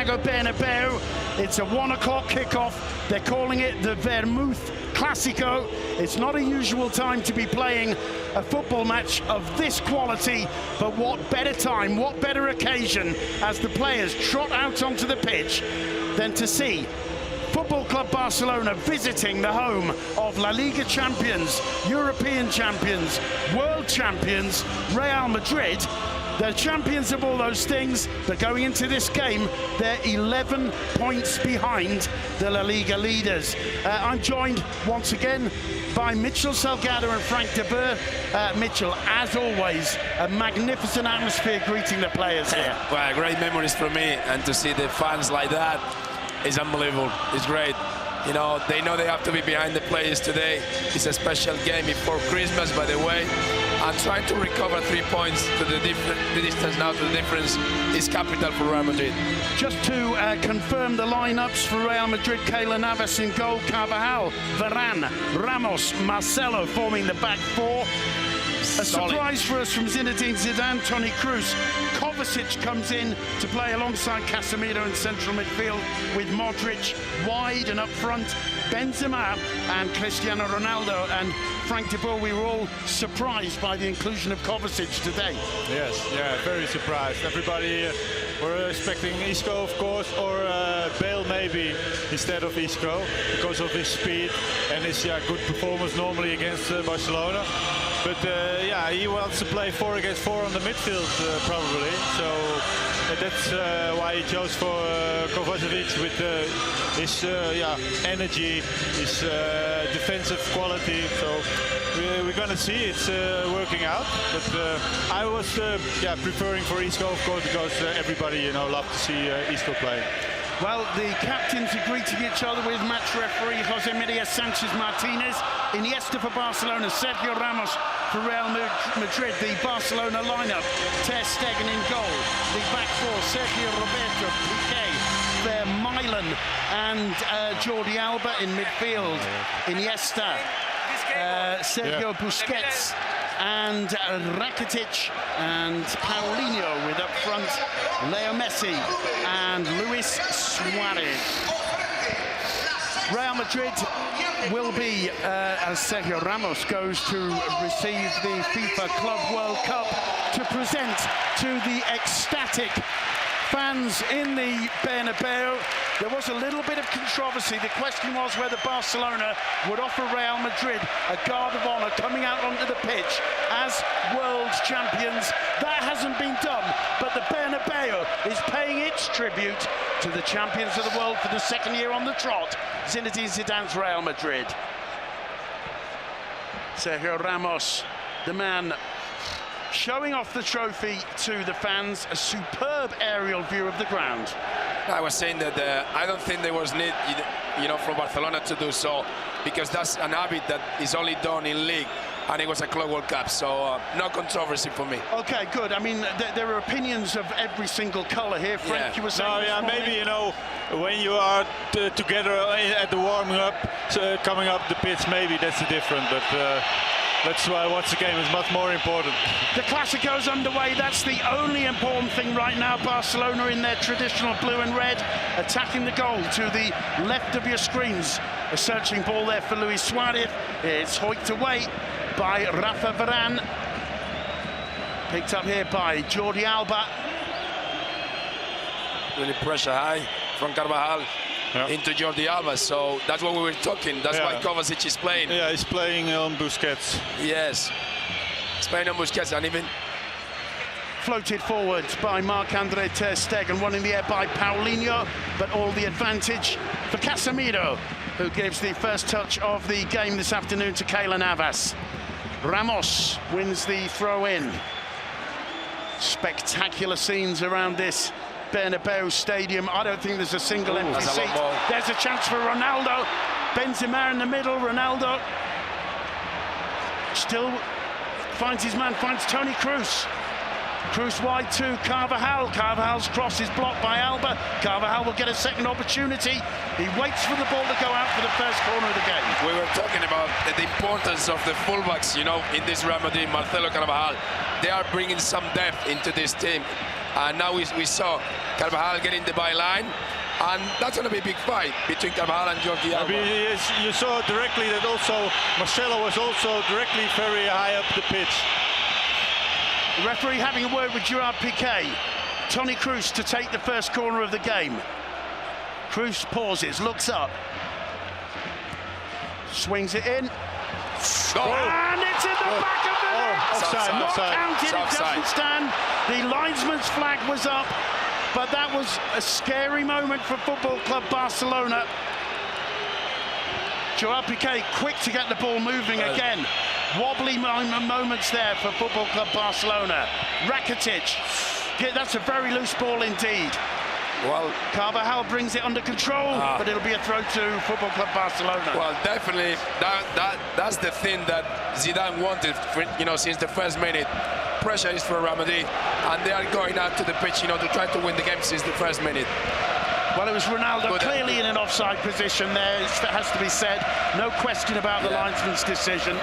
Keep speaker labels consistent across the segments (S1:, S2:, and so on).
S1: Santiago Bernabeu. It's a 1 o'clock kickoff. They're calling it the Vermouth Classico. It's not a usual time to be playing a football match of this quality, but what better time, what better occasion as the players trot out onto the pitch than to see Football Club Barcelona visiting the home of La Liga champions, European champions, world champions, Real Madrid. They're champions of all those things, but going into this game, they're 11 points behind the La Liga leaders. I'm joined once again by Mitchell Salgado and Frank de Boer. Mitchell, as always, a magnificent atmosphere greeting the players here.
S2: Well, great memories for me, and to see the fans like that is unbelievable. It's great. You know they have to be behind the players today. It's a special game before Christmas, by the way. And trying to recover 3 points to the distance now, to the difference is capital for Real Madrid.
S1: Just to confirm the lineups for Real Madrid: Keylor Navas in goal, Carvajal, Varane, Ramos, Marcelo forming the back four. A surprise for us from Zinedine Zidane, Toni Kroos. Kovacic comes in to play alongside Casemiro in central midfield, with Modric wide and up front, Benzema and Cristiano Ronaldo. And Frank de Boer, we were all surprised by the inclusion of Kovacic today.
S3: Yes, yeah, very surprised. Everybody were expecting Isco, of course, or Bale maybe instead of Isco, because of his speed and his good performance normally against Barcelona. But yeah, he wants to play 4 against 4 on the midfield probably. So that's why he chose for Kovacic with his energy, his defensive quality. So we're gonna see it's working out. But I was preferring for Isco, of course, because everybody love to see Isco play.
S1: Well, the captains are greeting each other with match referee Jose Maria Sanchez Martinez. Iniesta for Barcelona, Sergio Ramos for Real Madrid. The Barcelona lineup: Ter Stegen in goal. The back four: Sergio Roberto, Piqué, Vermaelen and Jordi Alba in midfield. Iniesta, Sergio Busquets and Rakitic, and Paulinho with up front Leo Messi and Luis Suarez. Real Madrid will be, as Sergio Ramos goes to receive the FIFA Club World Cup, to present to the ecstatic fans in the Bernabeu. There was a little bit of controversy. The question was whether Barcelona would offer Real Madrid a guard of honor coming out onto the pitch as world champions. That hasn't been done, but the Bernabeu is paying its tribute to the champions of the world for the second year on the trot, Zinedine Zidane's Real Madrid. Sergio Ramos, the man showing off the trophy to the fans. A superb aerial view of the ground.
S2: I was saying that I don't think there was need, for Barcelona to do so, because that's an habit that is only done in league, and it was a Club World Cup, so no controversy for me.
S1: Okay, good. I mean, there are opinions of every single colour here. Frank, you were saying.
S3: No, maybe when you are together at the warming up, coming up the pitch, maybe that's the difference. But that's why watch the game is much more important.
S1: The Clasico's underway. That's the only important thing right now. Barcelona in their traditional blue and red, attacking the goal to the left of your screens. A searching ball there for Luis Suarez. It's hoiked away by Rafa Varane. Picked up here by Jordi Alba.
S2: Really pressure high from Carvajal into Jordi Alba, so that's what we were talking. That's why Kovacic is playing.
S3: Yeah, he's playing on Busquets.
S2: Yes, he's playing on Busquets, and even
S1: floated forwards by Marc-Andre Ter Stegen, one in the air by Paulinho, but all the advantage for Casemiro, who gives the first touch of the game this afternoon to Keylor Navas. Ramos wins the throw-in. Spectacular scenes around this Bernabeu Stadium. I don't think there's a single empty seat. There's a chance for Ronaldo. Benzema in the middle. Ronaldo still finds his man, finds Toni Kroos. Kroos wide to Carvajal. Carvajal's cross is blocked by Alba. Carvajal will get a second opportunity. He waits for the ball to go out for the first corner of the game.
S2: We were talking about the importance of the fullbacks, in this Real Madrid. Marcelo, Carvajal, they are bringing some depth into this team. And now we saw Carvajal getting the byline, and that's going to be a big fight between Carvajal and Jordi Alba.
S3: You saw directly that also Marcelo was also directly very high up the pitch.
S1: The referee having a word with Gerard Piqué. Toni Kroos to take the first corner of the game. Kroos pauses, looks up, swings it in, and it's in the back of the net.
S3: Offside,
S1: Not
S3: offside.
S1: counted, it doesn't stand. The linesman's flag was up, but that was a scary moment for Football Club Barcelona. Gerard Piqué quick to get the ball moving again. Wobbly moments there for Football Club Barcelona. Rakitic, that's a very loose ball indeed.
S2: Well,
S1: Carvajal brings it under control, but it'll be a throw to Football Club Barcelona.
S2: Well, definitely, that's the thing that Zidane wanted, since the first minute. Pressure is for Real Madrid, and they are going out to the pitch, to try to win the game since the first minute.
S1: Well, it was Ronaldo clearly in an offside position there, it has to be said. No question about the linesman's decision.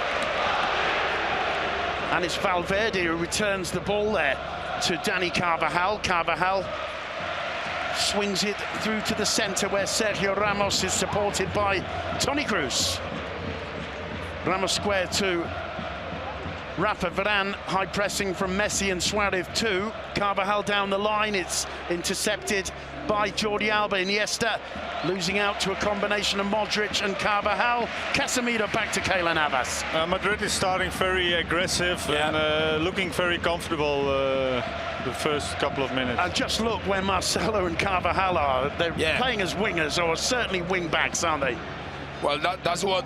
S1: And it's Valverde who returns the ball there to Dani Carvajal. Carvajal swings it through to the centre where Sergio Ramos is supported by Toni Kroos. Ramos square to Rafa Varane, high pressing from Messi and Suarez too. Carvajal down the line, it's intercepted by Jordi Alba. Iniesta losing out to a combination of Modric and Carvajal. Casemiro back to Keylor Navas.
S3: Madrid is starting very aggressive and looking very comfortable the first couple of minutes.
S1: And just look where Marcelo and Carvajal are. They're playing as wingers, or certainly wing backs, aren't they?
S2: Well, that's what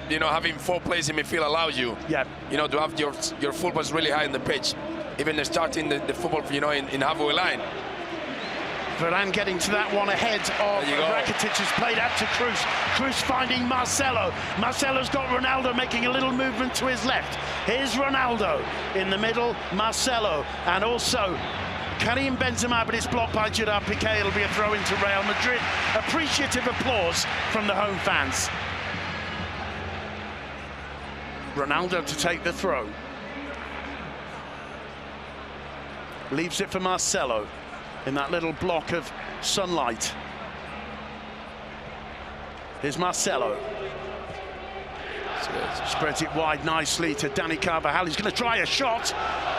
S2: having 4 players in midfield allows you.
S1: Yeah.
S2: To have your fullbacks really high in the pitch, even starting the football, in halfway line.
S1: Varane getting to that one ahead of Rakitic, has played out to Kroos. Kroos finding Marcelo. Marcelo's got Ronaldo making a little movement to his left. Here's Ronaldo in the middle, Marcelo, and also Karim Benzema, but it's blocked by Gerard Piqué. It'll be a throw into Real Madrid. Appreciative applause from the home fans. Ronaldo to take the throw. Leaves it for Marcelo in that little block of sunlight. Here's Marcelo. Spreads it wide nicely to Dani Carvajal. He's going to try a shot.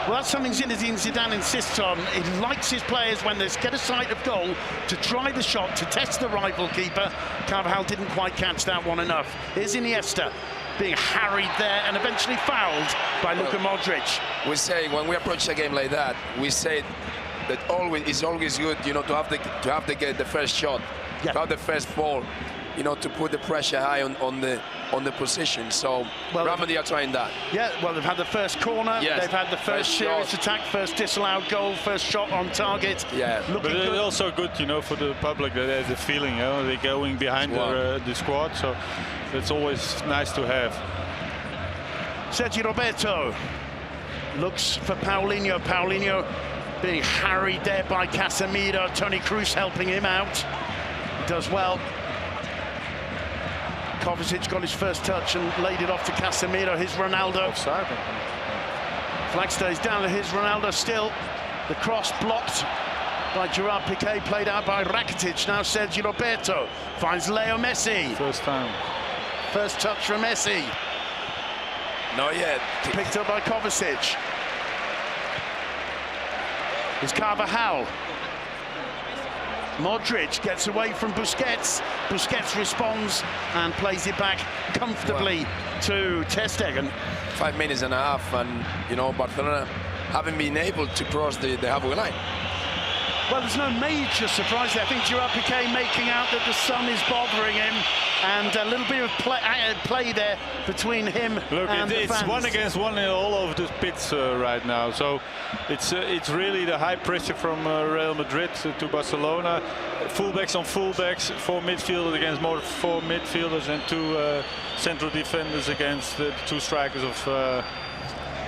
S1: Well, that's something Zinedine Zidane insists on. He likes his players when they get a sight of goal to try the shot, to test the rival keeper. Carvajal didn't quite catch that one enough. Here's Iniesta being harried there and eventually fouled by Luka Modric.
S2: We say when we approach a game like that, we say that it's always good, to have the first shot, to have the first ball, to put the pressure high on the position. So Real Madrid are trying that. Yeah,
S1: well, they've had the first corner, they've had the first serious attack, first disallowed goal, first shot on target.
S2: Yeah,
S3: but it's also good, for the public that there's a feeling, they're going behind the squad, so it's always nice to have.
S1: Sergi Roberto looks for Paulinho. Paulinho being harried there by Casemiro. Toni Kroos helping him out. He does well. Kovacic got his first touch and laid it off to Casemiro. Here's Ronaldo.
S3: Offside.
S1: Flag stays down. Here's Ronaldo still. The cross blocked by Gerard Piqué, played out by Rakitic. Now Sergi Roberto finds Leo Messi.
S3: First time.
S1: First touch from Messi.
S2: Not yet.
S1: Picked up by Kovacic. Here's Carvajal. Modric gets away from Busquets. Busquets responds and plays it back comfortably to Ter Stegen.
S2: 5 minutes and a half, and Barcelona haven't been able to cross the halfway line.
S1: Well, there's no major surprise there. I think Gerard Piqué making out that the sun is bothering him, and a little bit of play there between him and the fans.
S3: It's 1 against 1 all over the pitch right now. So it's really the high pressure from Real Madrid to Barcelona. Fullbacks on fullbacks, 4 midfielders against 4 midfielders, and 2 central defenders against the 2 strikers of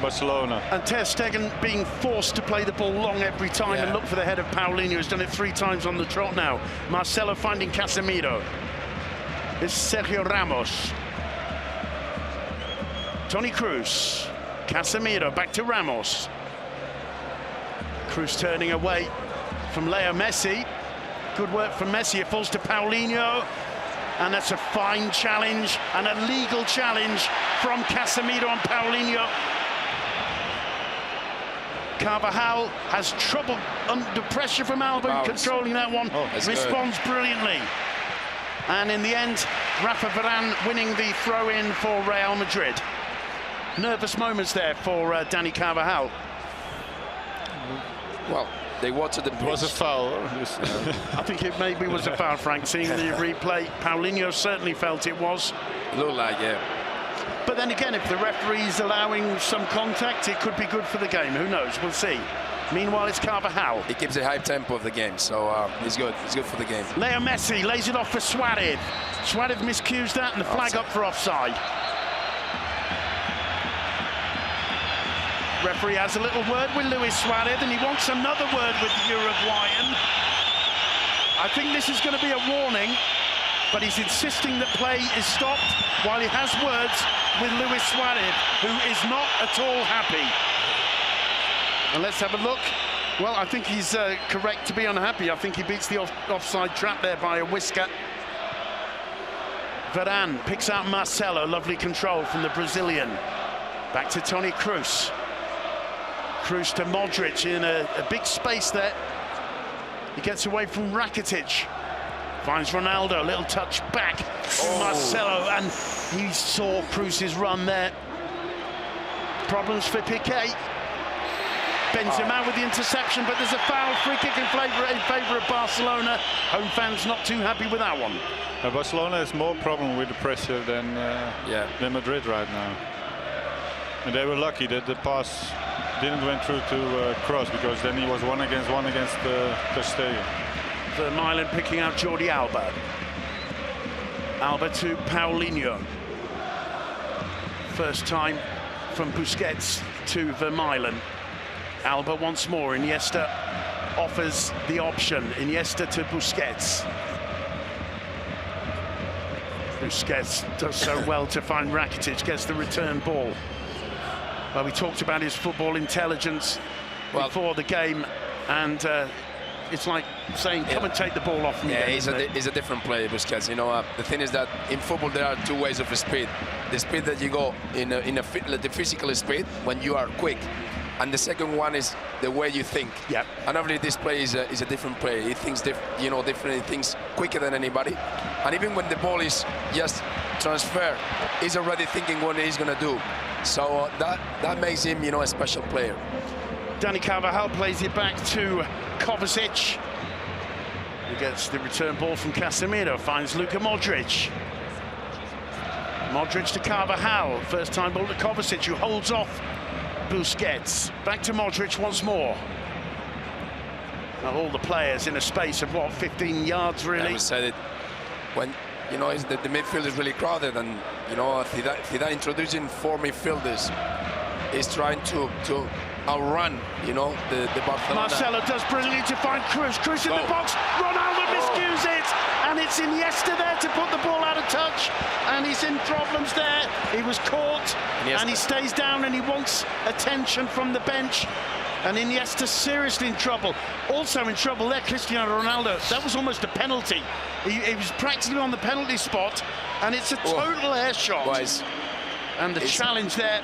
S3: Barcelona.
S1: And Ter Stegen being forced to play the ball long every time and look for the head of Paulinho. Has done it 3 times on the trot now. Marcelo finding Casemiro. It's Sergio Ramos. Toni Kroos. Casemiro back to Ramos. Kroos turning away. from Leo Messi. Good work from Messi. It falls to Paulinho. And that's a fine challenge and a legal challenge from Casemiro on Paulinho. Carvajal has trouble under pressure from Alba controlling that one. Responds brilliantly. And in the end, Rafa Varane winning the throw-in for Real Madrid. Nervous moments there for Dani Carvajal.
S2: Well, they wanted the pitch.
S3: It was a foul.
S1: I think it maybe was a foul, Frank, seeing the replay. Paulinho certainly felt it was.
S2: Looked like, yeah.
S1: But then again, if the referee's allowing some contact, it could be good for the game. Who knows? We'll see. Meanwhile, it's Carvajal.
S2: He keeps a high tempo of the game, so he's good. He's good for the game.
S1: Leo Messi lays it off for Suarez. Suarez miscues that, and the flag up for offside. Referee has a little word with Luis Suarez, and he wants another word with the Uruguayan. I think this is going to be a warning, but he's insisting that play is stopped while he has words with Luis Suarez, who is not at all happy. And let's have a look. Well, I think he's correct to be unhappy. I think he beats the offside trap there by a whisker. Varane picks out Marcelo. Lovely control from the Brazilian. Back to Toni Kroos. Kroos to Modric in a big space there. He gets away from Rakitic. Finds Ronaldo, a little touch back to Marcelo, and he saw Kroos's run there. Problems for Piqué. Benzema with the interception, but there's a foul, free kick in favour of Barcelona. Home fans not too happy with that one.
S3: Barcelona has more problem with the pressure than Madrid right now. And they were lucky that the pass didn't went through to Kroos, because then he was one against Ter Stegen.
S1: Vermaelen picking out Jordi Alba. Alba to Paulinho. First time from Busquets to Vermaelen. Alba once more. Iniesta offers the option. Iniesta to Busquets. Busquets does so well to find Rakitic, gets the return ball. Well, we talked about his football intelligence before the game, and it's like saying, come and take the ball off me.
S2: Yeah, he's a different player, Busquets. You know, the thing is that in football there are two ways of speed. The speed that you go the physical speed when you are quick, and the second one is the way you think.
S1: Yeah.
S2: And obviously this player is a different player. He thinks different. He thinks quicker than anybody. And even when the ball is just transferred, he's already thinking what he's gonna do. So that makes him, a special player.
S1: Dani Carvajal plays it back to Kovacic. He gets the return ball from Casemiro, finds Luka Modric. Modric to Carvajal, first time ball to Kovacic, who holds off Busquets. Back to Modric once more. Now all the players in a space of, 15 yards, really?
S2: I said it. When, the midfield is really crowded, and, Zidane introducing 4 midfielders is trying to outrun, the Barcelona.
S1: Marcelo does brilliantly to find Kroos. Kroos in the box. Ronaldo miscues it, and it's Iniesta there to put the ball out of touch, and he's in problems there. He was caught, and he stays down, and he wants attention from the bench. And Iniesta seriously in trouble. Also in trouble there, Cristiano Ronaldo. That was almost a penalty. He was practically on the penalty spot, and it's a total air shot. And the challenge there.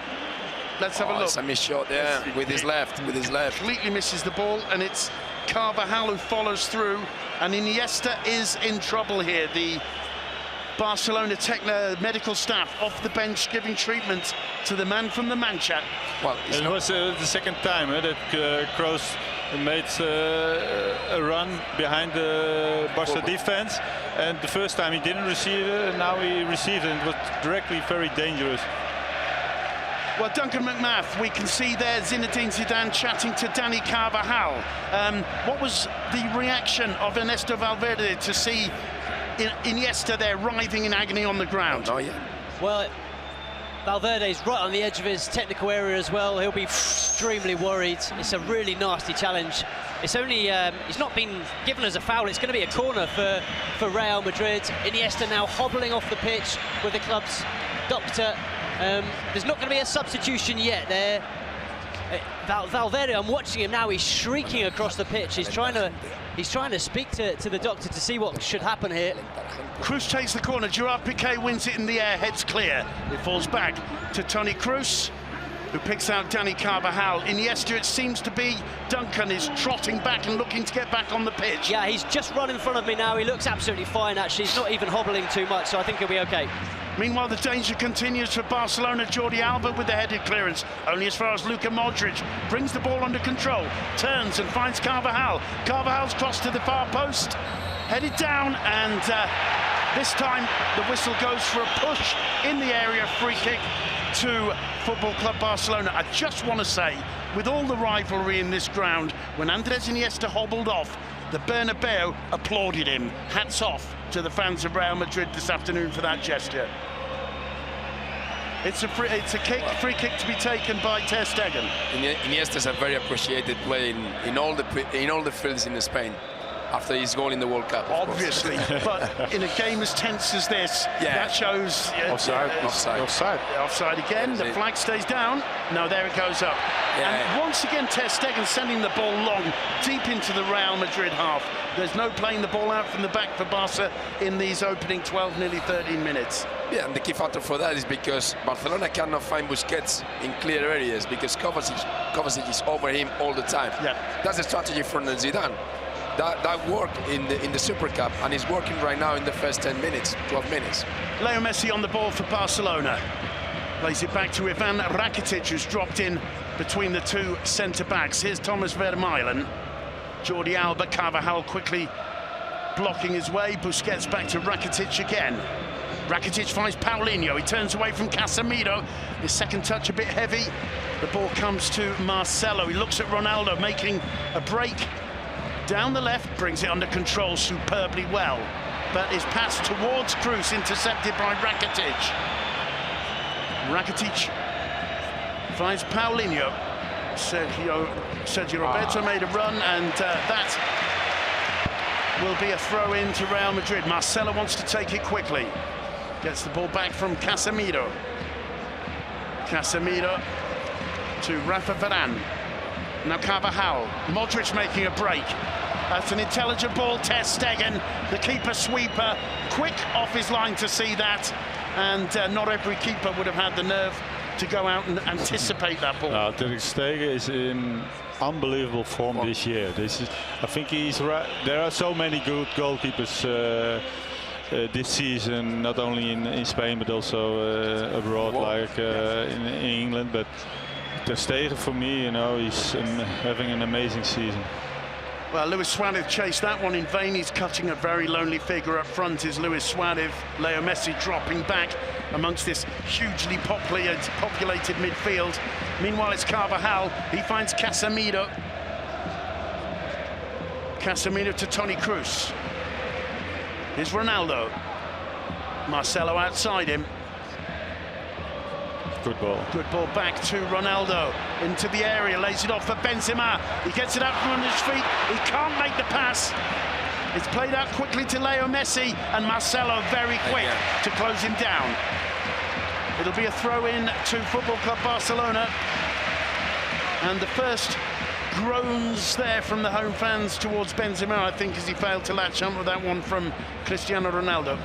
S1: Let's have a look.
S2: It's a missed shot there with his left.
S1: Completely misses the ball, and it's Carvajal who follows through, and Iniesta is in trouble here. The Barcelona medical staff off the bench giving treatment to the man from the Mancha.
S3: Well, it was the second time that Kroos made a run behind the Barca defense, and the first time he didn't receive it, and now he received it, and it was directly very dangerous.
S1: Well, Duncan McMath, we can see there Zinedine Zidane chatting to Dani Carvajal. What was the reaction of Ernesto Valverde to see Iniesta there writhing in agony on the ground?
S4: Well, Valverde's right on the edge of his technical area as well. He'll be extremely worried. It's a really nasty challenge. It's only, it's not been given as a foul. It's going to be a corner for Real Madrid. Iniesta now hobbling off the pitch with the club's doctor. There's not going to be a substitution yet there. Valverde, I'm watching him now. He's shrieking across the pitch. He's trying to speak to the doctor to see what should happen here.
S1: Cruz takes the corner. Gerard Piqué wins it in the air, heads clear. It falls back to Toni Kroos, who picks out Dani Carvajal. Iniesta, it seems to be Duncan is trotting back and looking to get back on the pitch.
S4: Yeah, he's just run in front of me now. He looks absolutely fine, actually. He's not even hobbling too much, so I think he'll be okay.
S1: Meanwhile, the danger continues for Barcelona. Jordi Alba with the headed clearance, only as far as Luka Modric. Brings the ball under control, turns and finds Carvajal. Carvajal's crossed to the far post, headed down, and this time the whistle goes for a push in the area, free kick to Football Club Barcelona. I just want to say, with all the rivalry in this ground, when Andres Iniesta hobbled off, the Bernabeu applauded him. Hats off to the fans of Real Madrid this afternoon for that gesture. It's a free kick to be taken by Ter Stegen.
S2: Iniesta is a very appreciated player in all the fields in Spain after his goal in the World Cup.
S1: Obviously, but in a game as tense as this, that shows... Offside again, the flag stays down. No, there it goes up. And once again, Ter Stegen sending the ball long, deep into the Real Madrid half. There's no playing the ball out from the back for Barca in these opening 12, nearly 13 minutes.
S2: Yeah, and the key factor for that is because Barcelona cannot find Busquets in clear areas because Kovacic is over him all the time. Yeah. That's the strategy for Zidane. That worked in the Super Cup, and is working right now in the first 10 minutes, 12 minutes.
S1: Leo Messi on the ball for Barcelona. Plays it back to Ivan Rakitic, who's dropped in between the two centre-backs. Here's Thomas Vermaelen. Jordi Alba, Carvajal quickly blocking his way. Busquets back to Rakitic again. Rakitic finds Paulinho. He turns away from Casemiro. His second touch a bit heavy. The ball comes to Marcelo. He looks at Ronaldo making a break down the left, brings it under control superbly well, but is passed towards Kroos, intercepted by Rakitic. Rakitic finds Paulinho. Sergio Roberto made a run, and that will be a throw-in to Real Madrid. Marcelo wants to take it quickly. Gets the ball back from Casemiro. Casemiro to Rafa Varane. Now Carvajal. Modric making a break. That's an intelligent ball. Ter Stegen, the keeper sweeper, quick off his line to see that, and not every keeper would have had the nerve to go out and anticipate that ball.
S3: Ter Stegen is in unbelievable form this year. I think he's right. There are so many good goalkeepers this season, not only in Spain but also abroad, like in England. But Ter Stegen, for me, you know, he's having an amazing season.
S1: Well, Luis Suarez chased that one in vain. He's cutting a very lonely figure up front is Luis Suarez. Leo Messi dropping back amongst this hugely populated midfield. Meanwhile, it's Carvajal. He finds Casemiro. Casemiro to Toni Kroos. Here's Ronaldo. Marcelo outside him.
S3: Good ball.
S1: Good ball back to Ronaldo. Into the area, lays it off for Benzema. He gets it out from under his feet. He can't make the pass. It's played out quickly to Leo Messi, and Marcelo very quick to close him down. It'll be a throw-in to Football Club Barcelona. And the first groans there from the home fans towards Benzema, I think, as he failed to latch on with that one from Cristiano Ronaldo.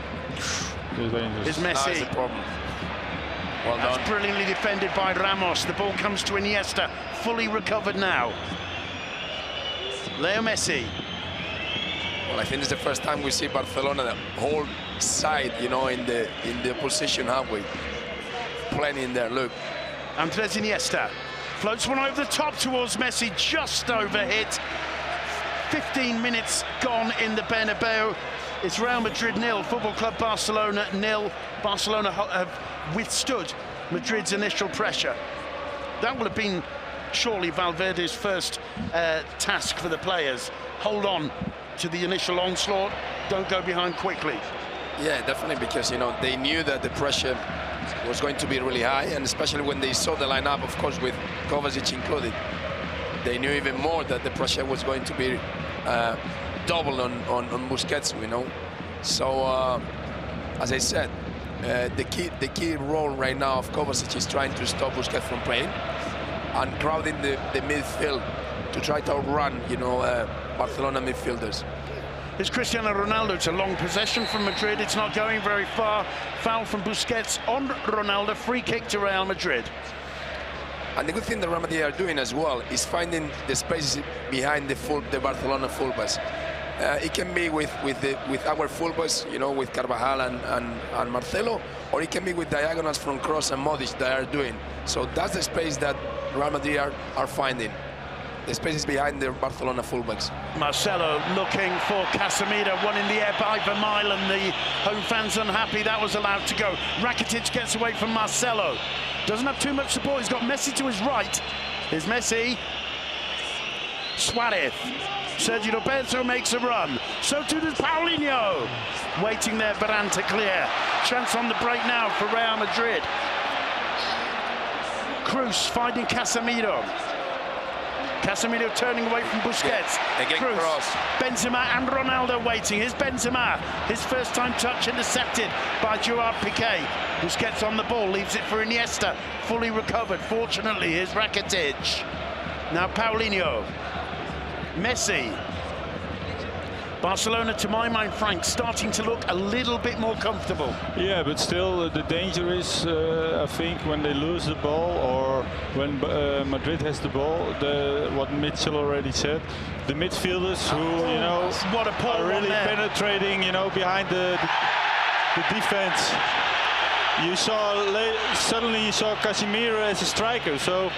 S1: Is Messi.
S2: That's the problem. Well done.
S1: That's brilliantly defended by Ramos. The ball comes to Iniesta, fully recovered now. Leo Messi.
S2: Well, I think it's the first time we see Barcelona, the whole side, you know, in the opposition halfway, playing in there. Look.
S1: Andres Iniesta floats one over the top towards Messi, just overhit. 15 minutes gone in the Bernabeu. It's Real Madrid 0, Football Club Barcelona 0. Barcelona have withstood Madrid's initial pressure. That will have been surely Valverde's first task for the players. Hold on to the initial onslaught, don't go behind quickly.
S2: Yeah, definitely, because, you know, they knew that the pressure was going to be really high, and especially when they saw the lineup, of course, with Kovacic included, they knew even more that the pressure was going to be double on Busquets, you know. So, as I said, the key role right now of Kovacic is trying to stop Busquets from playing. and crowding the midfield to try to outrun, Barcelona midfielders.
S1: It's Cristiano Ronaldo. It's a long possession from Madrid. It's not going very far. Foul from Busquets on Ronaldo. Free kick to Real Madrid.
S2: And the good thing that Real Madrid are doing as well is finding the spaces behind the Barcelona fullbacks. It can be with our fullbacks, with Carvajal and Marcelo, or it can be with diagonals from Kroos and Modric that are doing. So that's the space that Real Madrid are finding. The spaces behind the Barcelona fullbacks.
S1: Marcelo looking for Casemiro, one in the air by Vermaelen. The home fans unhappy that was allowed to go. Rakitic gets away from Marcelo. Doesn't have too much support. He's got Messi to his right. Here's Messi. Suarez. Sergio Roberto makes a run. So too does Paulinho. Waiting there, Varane to clear. Chance on the break now for Real Madrid. Kroos finding Casemiro. Casemiro turning away from Busquets.
S2: Again, Kroos.
S1: Benzema and Ronaldo waiting. Here's Benzema. His first time touch intercepted by Gerard Piqué. Busquets on the ball, leaves it for Iniesta. Fully recovered, fortunately. Here's Rakitic. Now Paulinho. Messi. Barcelona, to my mind, Frank, starting to look a little bit more comfortable.
S3: Yeah, but still the danger is, I think, when they lose the ball or when Madrid has the ball, what Mitchell already said, the midfielders who,
S1: what a
S3: are really penetrating, behind the defense. Suddenly you saw Casemiro as a striker, so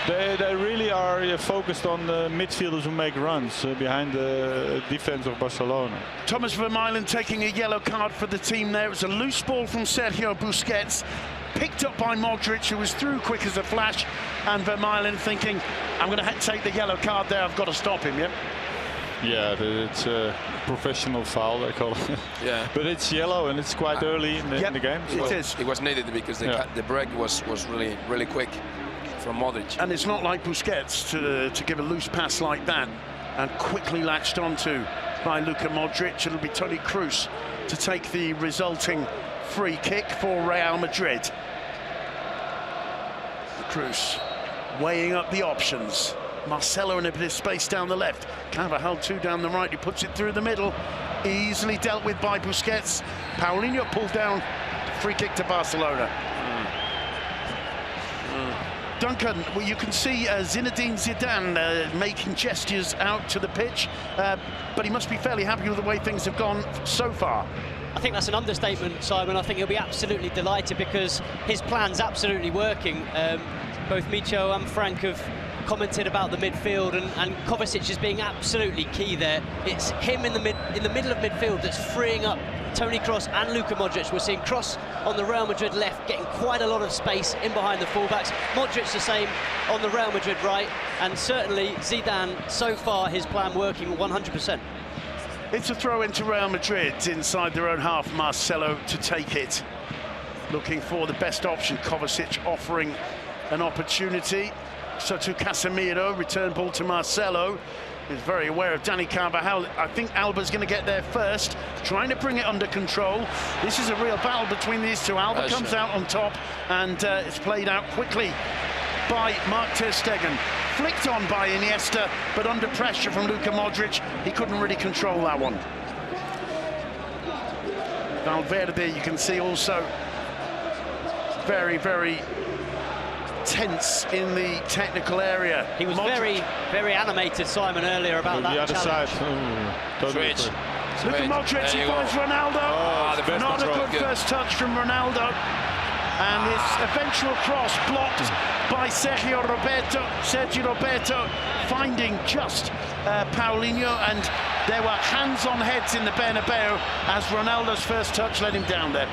S3: they really are focused on the midfielders who make runs behind the defense of Barcelona.
S1: Thomas Vermaelen taking a yellow card for the team there. It was a loose ball from Sergio Busquets, picked up by Modric, who was through quick as a flash, and Vermaelen thinking, I'm going to take the yellow card there, I've got to stop him, yeah?
S3: Yeah, it's a professional foul, they call it.
S2: Yeah.
S3: But it's yellow and it's quite early in the game.
S1: It is.
S2: It was needed because the break was really, really quick from Modric.
S1: And it's not like Busquets to give a loose pass like that and quickly latched onto by Luka Modric. It'll be Toni Kroos to take the resulting free kick for Real Madrid. Kroos weighing up the options. Marcelo in a bit of space down the left. Carvajal too down the right. He puts it through the middle. Easily dealt with by Busquets. Paulinho pulled down. Free kick to Barcelona. Duncan, well, you can see Zinedine Zidane making gestures out to the pitch, but he must be fairly happy with the way things have gone so far.
S4: I think that's an understatement, Simon. I think he'll be absolutely delighted because his plan's absolutely working. Both Micho and Frank have commented about the midfield, and Kovacic is being absolutely key there. It's him in the middle of midfield that's freeing up Toni Kroos and Luka Modric. We're seeing Kroos on the Real Madrid left getting quite a lot of space in behind the fullbacks. Modric the same on the Real Madrid right, and certainly Zidane, so far his plan working 100%.
S1: It's a throw into Real Madrid inside their own half. Marcelo to take it, looking for the best option. Kovacic offering an opportunity. So to Casemiro, return ball to Marcelo. He's very aware of Dani Carvajal. I think Alba's going to get there first, trying to bring it under control. This is a real battle between these two. Alba comes out on top, and it's played out quickly by Mark ter Stegen. Flicked on by Iniesta, but under pressure from Luka Modric, he couldn't really control that one. Valverde, you can see also very, very tense in the technical area.
S4: He was very, very animated, Simon, earlier about that.
S3: The other
S4: challenge.
S3: side. Totally.
S1: Luka Modric, he finds Ronaldo. Not a good first touch from Ronaldo. And his eventual cross blocked by Sergio Roberto, finding just Paulinho, and there were hands on heads in the Bernabeu as Ronaldo's first touch let him down there.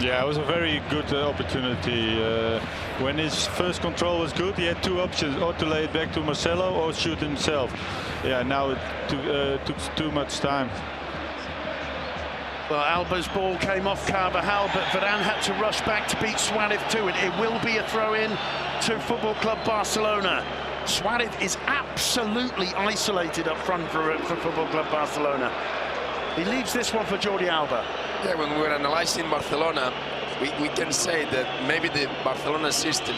S3: Yeah, it was a very good opportunity. When his first control was good, he had two options, or to lay it back to Marcelo or shoot himself. Yeah, now it took too much time.
S1: Well, Alba's ball came off Carvajal, but Varane had to rush back to beat Suarez to it. It will be a throw-in to Football Club Barcelona. Suarez is absolutely isolated up front for Football Club Barcelona. He leaves this one for Jordi Alba.
S2: Yeah, when we're analyzing Barcelona, we can say that maybe the Barcelona system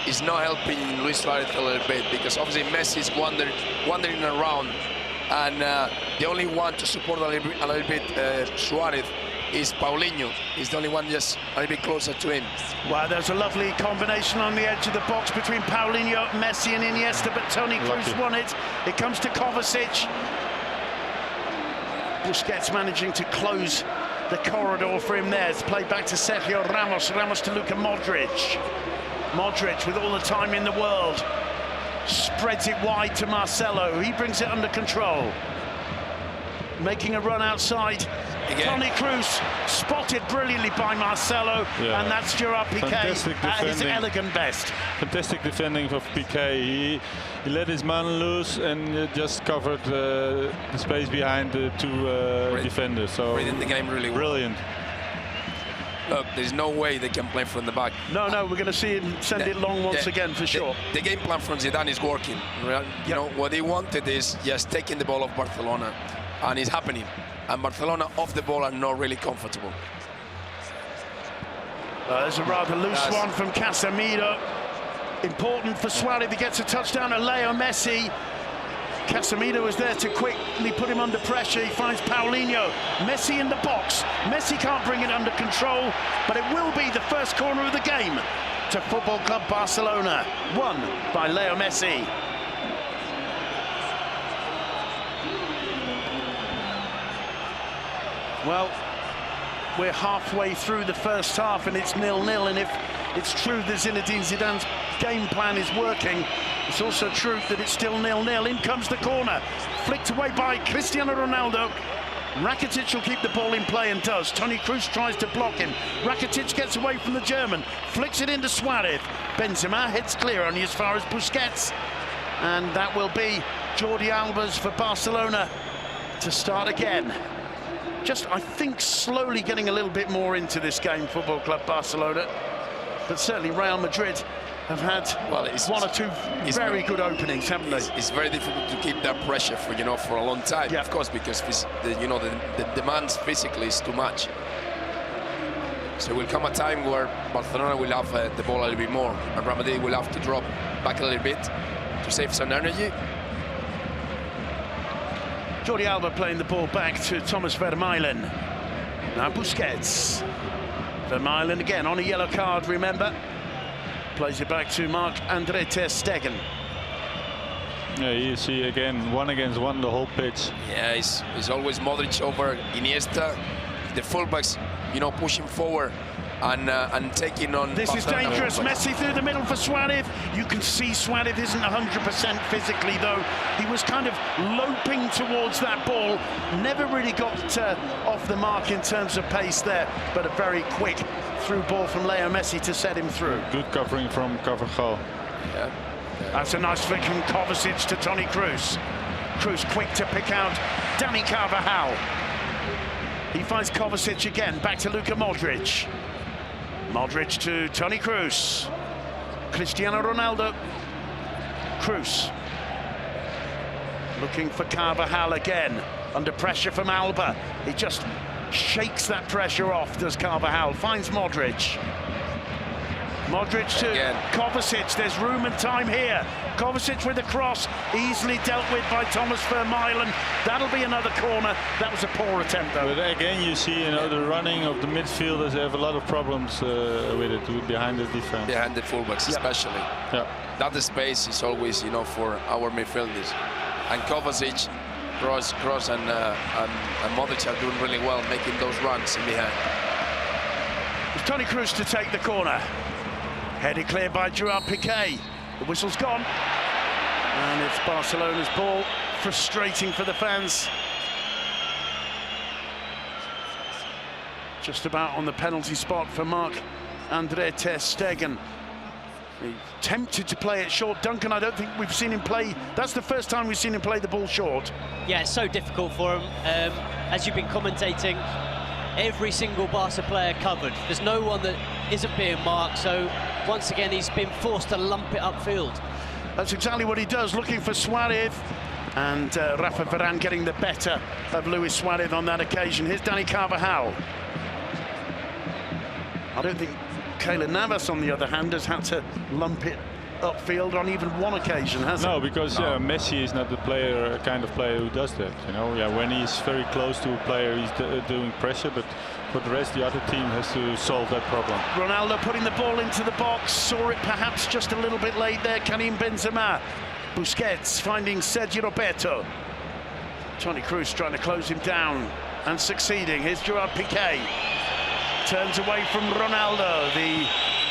S2: is not helping Luis Suarez a little bit, because obviously Messi is wandering around, and the only one to support a little bit Suarez is Paulinho. He's the only one just a little bit closer to him.
S1: Well, there's a lovely combination on the edge of the box between Paulinho, Messi and Iniesta, but Toni Kroos won it. It comes to Kovacic. Busquets managing to close the corridor for him there. It's played back to Sergio Ramos. Ramos to Luka Modric. Modric, with all the time in the world, spreads it wide to Marcelo. He brings it under control. Making a run outside. Toni Kroos spotted brilliantly by Marcelo, and that's Gerard Piqué at his elegant best.
S3: Fantastic defending of Piqué. He let his man loose and just covered the space behind the two defenders. So
S2: reading the game really well.
S3: Brilliant.
S2: Look, there's no way they can play from the back.
S1: No, we're going to see him send it long once again for sure.
S2: The game plan from Zidane is working. You know, what he wanted is just taking the ball off Barcelona, and it's happening. And Barcelona off the ball are not really comfortable.
S1: There's a rather loose one from Casemiro. Important for Suarez. He gets a touchdown to Leo Messi. Casemiro is there to quickly put him under pressure. He finds Paulinho. Messi in the box. Messi can't bring it under control, but it will be the first corner of the game to Football Club Barcelona, won by Leo Messi. Well, we're halfway through the first half and it's 0-0, and if it's true that Zinedine Zidane's game plan is working, it's also true that it's still 0-0. In comes the corner, flicked away by Cristiano Ronaldo. Rakitic will keep the ball in play and does. Toni Kroos tries to block him. Rakitic gets away from the German, flicks it into Suarez. Benzema heads clear only as far as Busquets. And that will be Jordi Alba's for Barcelona to start again. Just, I think, slowly getting a little bit more into this game, Football Club Barcelona. But certainly Real Madrid have had one or two very good openings, haven't they?
S2: It's very difficult to keep that pressure for, you know, for a long time. Yeah. Of course, because the demands physically is too much. So will come a time where Barcelona will have the ball a little bit more, and Real Madrid will have to drop back a little bit to save some energy.
S1: Jordi Alba playing the ball back to Thomas Vermaelen. Now Busquets. Vermaelen again on a yellow card, remember. Plays it back to Marc-Andre ter Stegen.
S3: Yeah, you see again, 1 against 1 the whole pitch.
S2: Yeah, it's always Modric over Iniesta. The fullbacks, you know, pushing forward and taking on.
S1: This is dangerous. Messi through the middle for Suarez. You can see Suarez isn't 100% physically, though. He was kind of loping towards that ball. Never really got off the mark in terms of pace there, but a very quick through ball from Leo Messi to set him through.
S3: Good covering from Carvajal.
S2: Yeah.
S1: That's a nice flick from Kovacic to Toni Kroos. Kroos quick to pick out Dani Carvajal. He finds Kovacic again, back to Luka Modric. Modric to Toni Kroos. Cristiano Ronaldo. Kroos. Looking for Carvajal again. Under pressure from Alba. He just shakes that pressure off, does Carvajal. Finds Modric. Modric to Kovacic. There's room and time here. Kovacic with a cross, easily dealt with by Thomas Vermaelen. That'll be another corner. That was a poor attempt, though.
S3: But again, you see, you know, the running of the midfielders have a lot of problems with it, behind the defense.
S2: Behind the fullbacks, especially.
S3: Yeah.
S2: That space is always, you know, for our midfielders. And Kovacic, Kroos and Modric are doing really well, making those runs in behind.
S1: It's Toni Kroos to take the corner. Headed clear by Gerard Piqué. The whistle's gone. And it's Barcelona's ball. Frustrating for the fans. Just about on the penalty spot for Marc-Andre ter Stegen. He tempted to play it short. Duncan, I don't think we've seen him play. That's the first time we've seen him play the ball short.
S4: Yeah, it's so difficult for him. As you've been commentating, every single Barca player covered. There's no one that isn't being marked, so once again he's been forced to lump it upfield.
S1: That's exactly what he does, looking for Suarez. And Rafa Varane getting the better of Luis Suarez on that occasion. Here's Dani Carvajal. I don't think Keylor Navas, on the other hand, has had to lump it upfield on even one occasion, has
S3: No,
S1: it?
S3: because Messi is not the kind of player who does that. You know, when he's very close to a player, he's doing pressure, but for the rest, the other team has to solve that problem.
S1: Ronaldo putting the ball into the box, saw it perhaps just a little bit late there. Karim Benzema, Busquets finding Sergio Roberto. Toni Kroos trying to close him down and succeeding. Here's Gerard Piqué. Turns away from Ronaldo. The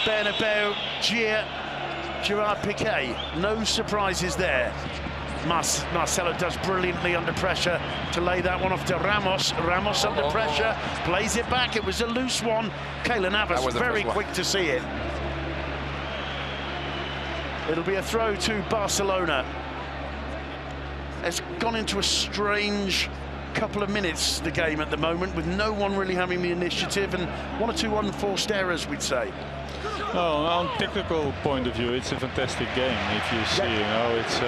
S1: Bernabeu jeer. Gerard Piqué. No surprises there. Marcelo does brilliantly under pressure to lay that one off to Ramos. Ramos under pressure. Plays it back. It was a loose one. Keylor Navas very quick to see it. It'll be a throw to Barcelona. It's gone into a strange couple of minutes, the game at the moment, with no one really having the initiative and one or two unforced errors, we'd say.
S3: No, on technical point of view, it's a fantastic game. If you see, you know, it's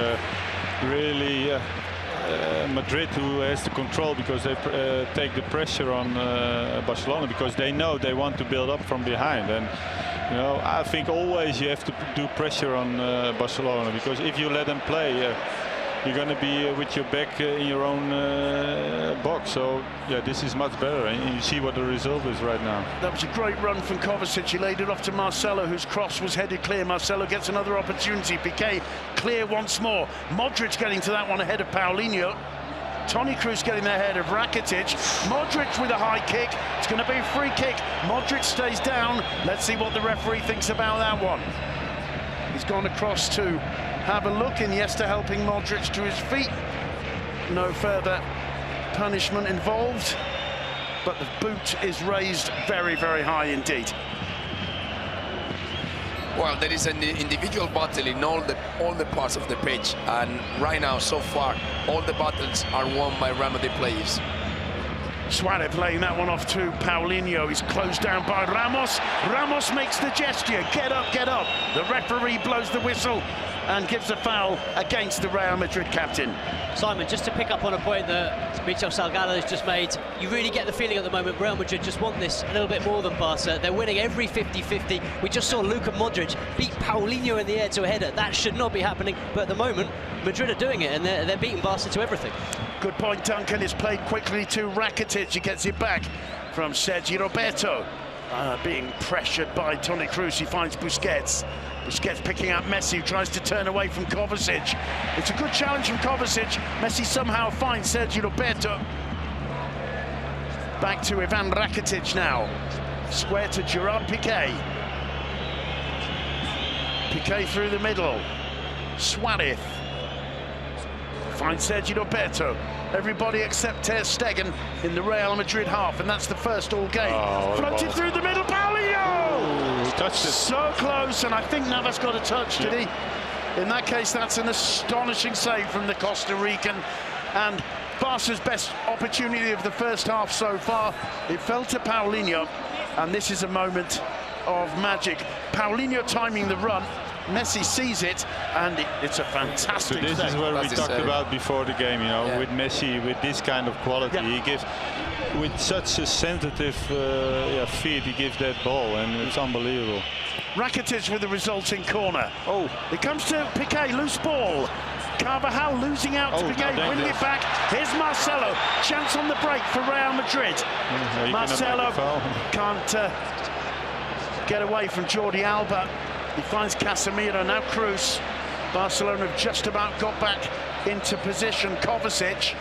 S3: really Madrid who has the control, because they take the pressure on Barcelona, because they know they want to build up from behind. And you know, I think always you have to do pressure on Barcelona, because if you let them play, you're going to be with your back in your own box. So yeah, this is much better, and you see what the result is right now.
S1: That was a great run from Kovacic. He laid it off to Marcelo, whose cross was headed clear. Marcelo gets another opportunity. Piqué clear once more. Modric getting to that one ahead of Paulinho. Toni Kroos getting there ahead of Rakitic. Modric with a high kick. It's going to be a free kick. Modric stays down. Let's see what the referee thinks about that one. He's gone across to have a look. Iniesta helping Modric to his feet. No further punishment involved, but the boot is raised very, very high indeed.
S2: Well, there is an individual battle in all the parts of the pitch, and right now, so far, all the battles are won by Real Madrid players.
S1: Suarez laying that one off to Paulinho. He's closed down by Ramos. Ramos makes the gesture. Get up, get up. The referee blows the whistle and gives a foul against the Real Madrid captain.
S4: Simon, just to pick up on a point that Michel Salgado has just made, you really get the feeling at the moment Real Madrid just want this a little bit more than Barca. They're winning every 50-50. We just saw Luka Modric beat Paulinho in the air to a header. That should not be happening, but at the moment, Madrid are doing it, and they're beating Barca to everything. Good
S1: point, Duncan. Is played quickly to Rakitic. He gets it back from Sergio Roberto. Being pressured by Toni Kroos, he finds Busquets. Busquets picking out Messi, who tries to turn away from Kovacic. It's a good challenge from Kovacic. Messi somehow finds Sergio Roberto. Back to Ivan Rakitic now. Square to Gerard Piqué. Piqué through the middle. Suarez finds Sergio Roberto. Everybody except Ter Stegen in the Real Madrid half, and that's the first all game. Floated through the middle, Paulinho!
S3: Touched it.
S1: So close, and I think Navas got a touch, did he? In that case, that's an astonishing save from the Costa Rican, and Barca's best opportunity of the first half so far. It fell to Paulinho, and this is a moment of magic. Paulinho timing the run. Messi sees it, and it's a fantastic
S3: So this is what we talked about before the game, you know, with Messi, with this kind of quality. He gives, with such a sensitive feet, he gives that ball, and it's unbelievable.
S1: Rakitic with the resulting corner. Oh, it comes to Piqué, loose ball. Carvajal losing out to Piqué, winning it back. Here's Marcelo, chance on the break for Real Madrid. Marcelo can't get away from Jordi Alba. He finds Casemiro, now Kroos. Barcelona have just about got back into position. Kovacic.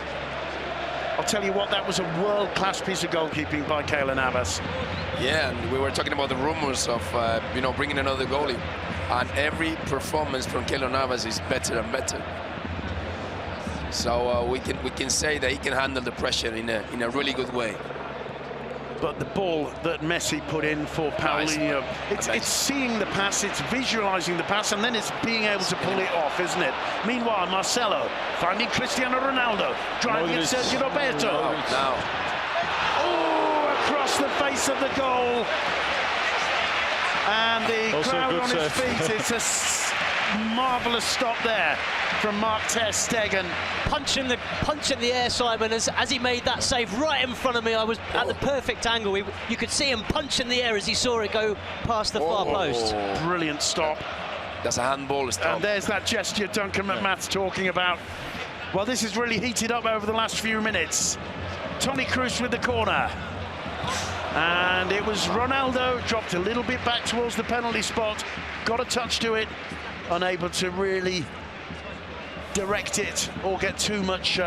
S1: I'll tell you what, that was a world-class piece of goalkeeping by Keylor Navas.
S2: Yeah, and we were talking about the rumors of, you know, bringing another goalie. And every performance from Keylor Navas is better and better. So we can say that he can handle the pressure in a really good way.
S1: But the ball that Messi put in for Paulinho, it's seeing the pass, it's visualizing the pass, and then it's being able to pull it off, isn't it? Meanwhile, Marcelo finding Cristiano Ronaldo, driving at Sergio Roberto. Oh, across the face of the goal. And the crowd on his feet. It's a marvellous stop there from Mark Ter Stegen.
S4: Punch in the air, Simon, as he made that save right in front of me. I was at the perfect angle. You could see him punch in the air as he saw it go past the far post.
S1: Brilliant stop.
S2: That's a handball stop.
S1: And there's that gesture Duncan McMath's talking about. Well, this has really heated up over the last few minutes. Toni Kroos with the corner. And it was Ronaldo, dropped a little bit back towards the penalty spot, got a touch to it, unable to really direct it or get too much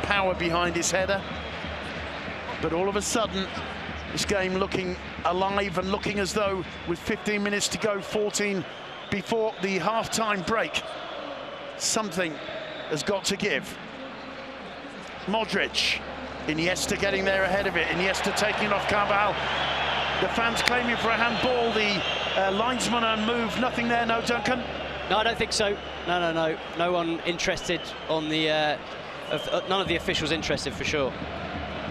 S1: power behind his header. But all of a sudden, this game looking alive and looking as though with 15 minutes to go, 14 before the half-time break, something has got to give. Modric, Iniesta getting there ahead of it, Iniesta taking off Carvajal. The fans claiming for a handball, the linesman unmoved, nothing there, no, Duncan?
S4: No, I don't think so. No. No one interested on the, none of the officials interested for sure.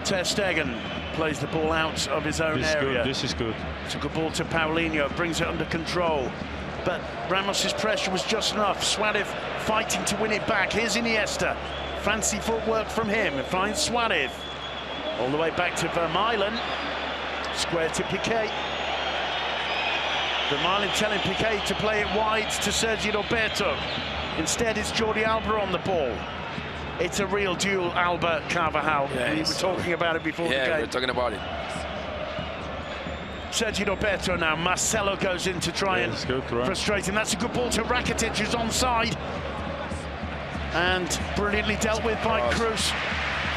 S1: Ter Stegen plays the ball out of his own area.
S3: This is good.
S1: Took a ball to Paulinho, brings it under control. But Ramos's pressure was just enough. Suarez fighting to win it back. Here's Iniesta. Fancy footwork from him. Finds Suarez. All the way back to Vermaelen. Square to Piqué. Vermaelen telling Piqué to play it wide to Sergi Roberto. Instead, it's Jordi Alba on the ball. It's a real duel, Alba Carvajal.
S2: Yeah,
S1: we were talking about it before the game.
S2: Yeah, we're talking about it.
S1: Sergi Roberto now. Marcelo goes in to try and frustrate him. That's a good ball to Rakitic, who's onside. And brilliantly dealt with by Kroos.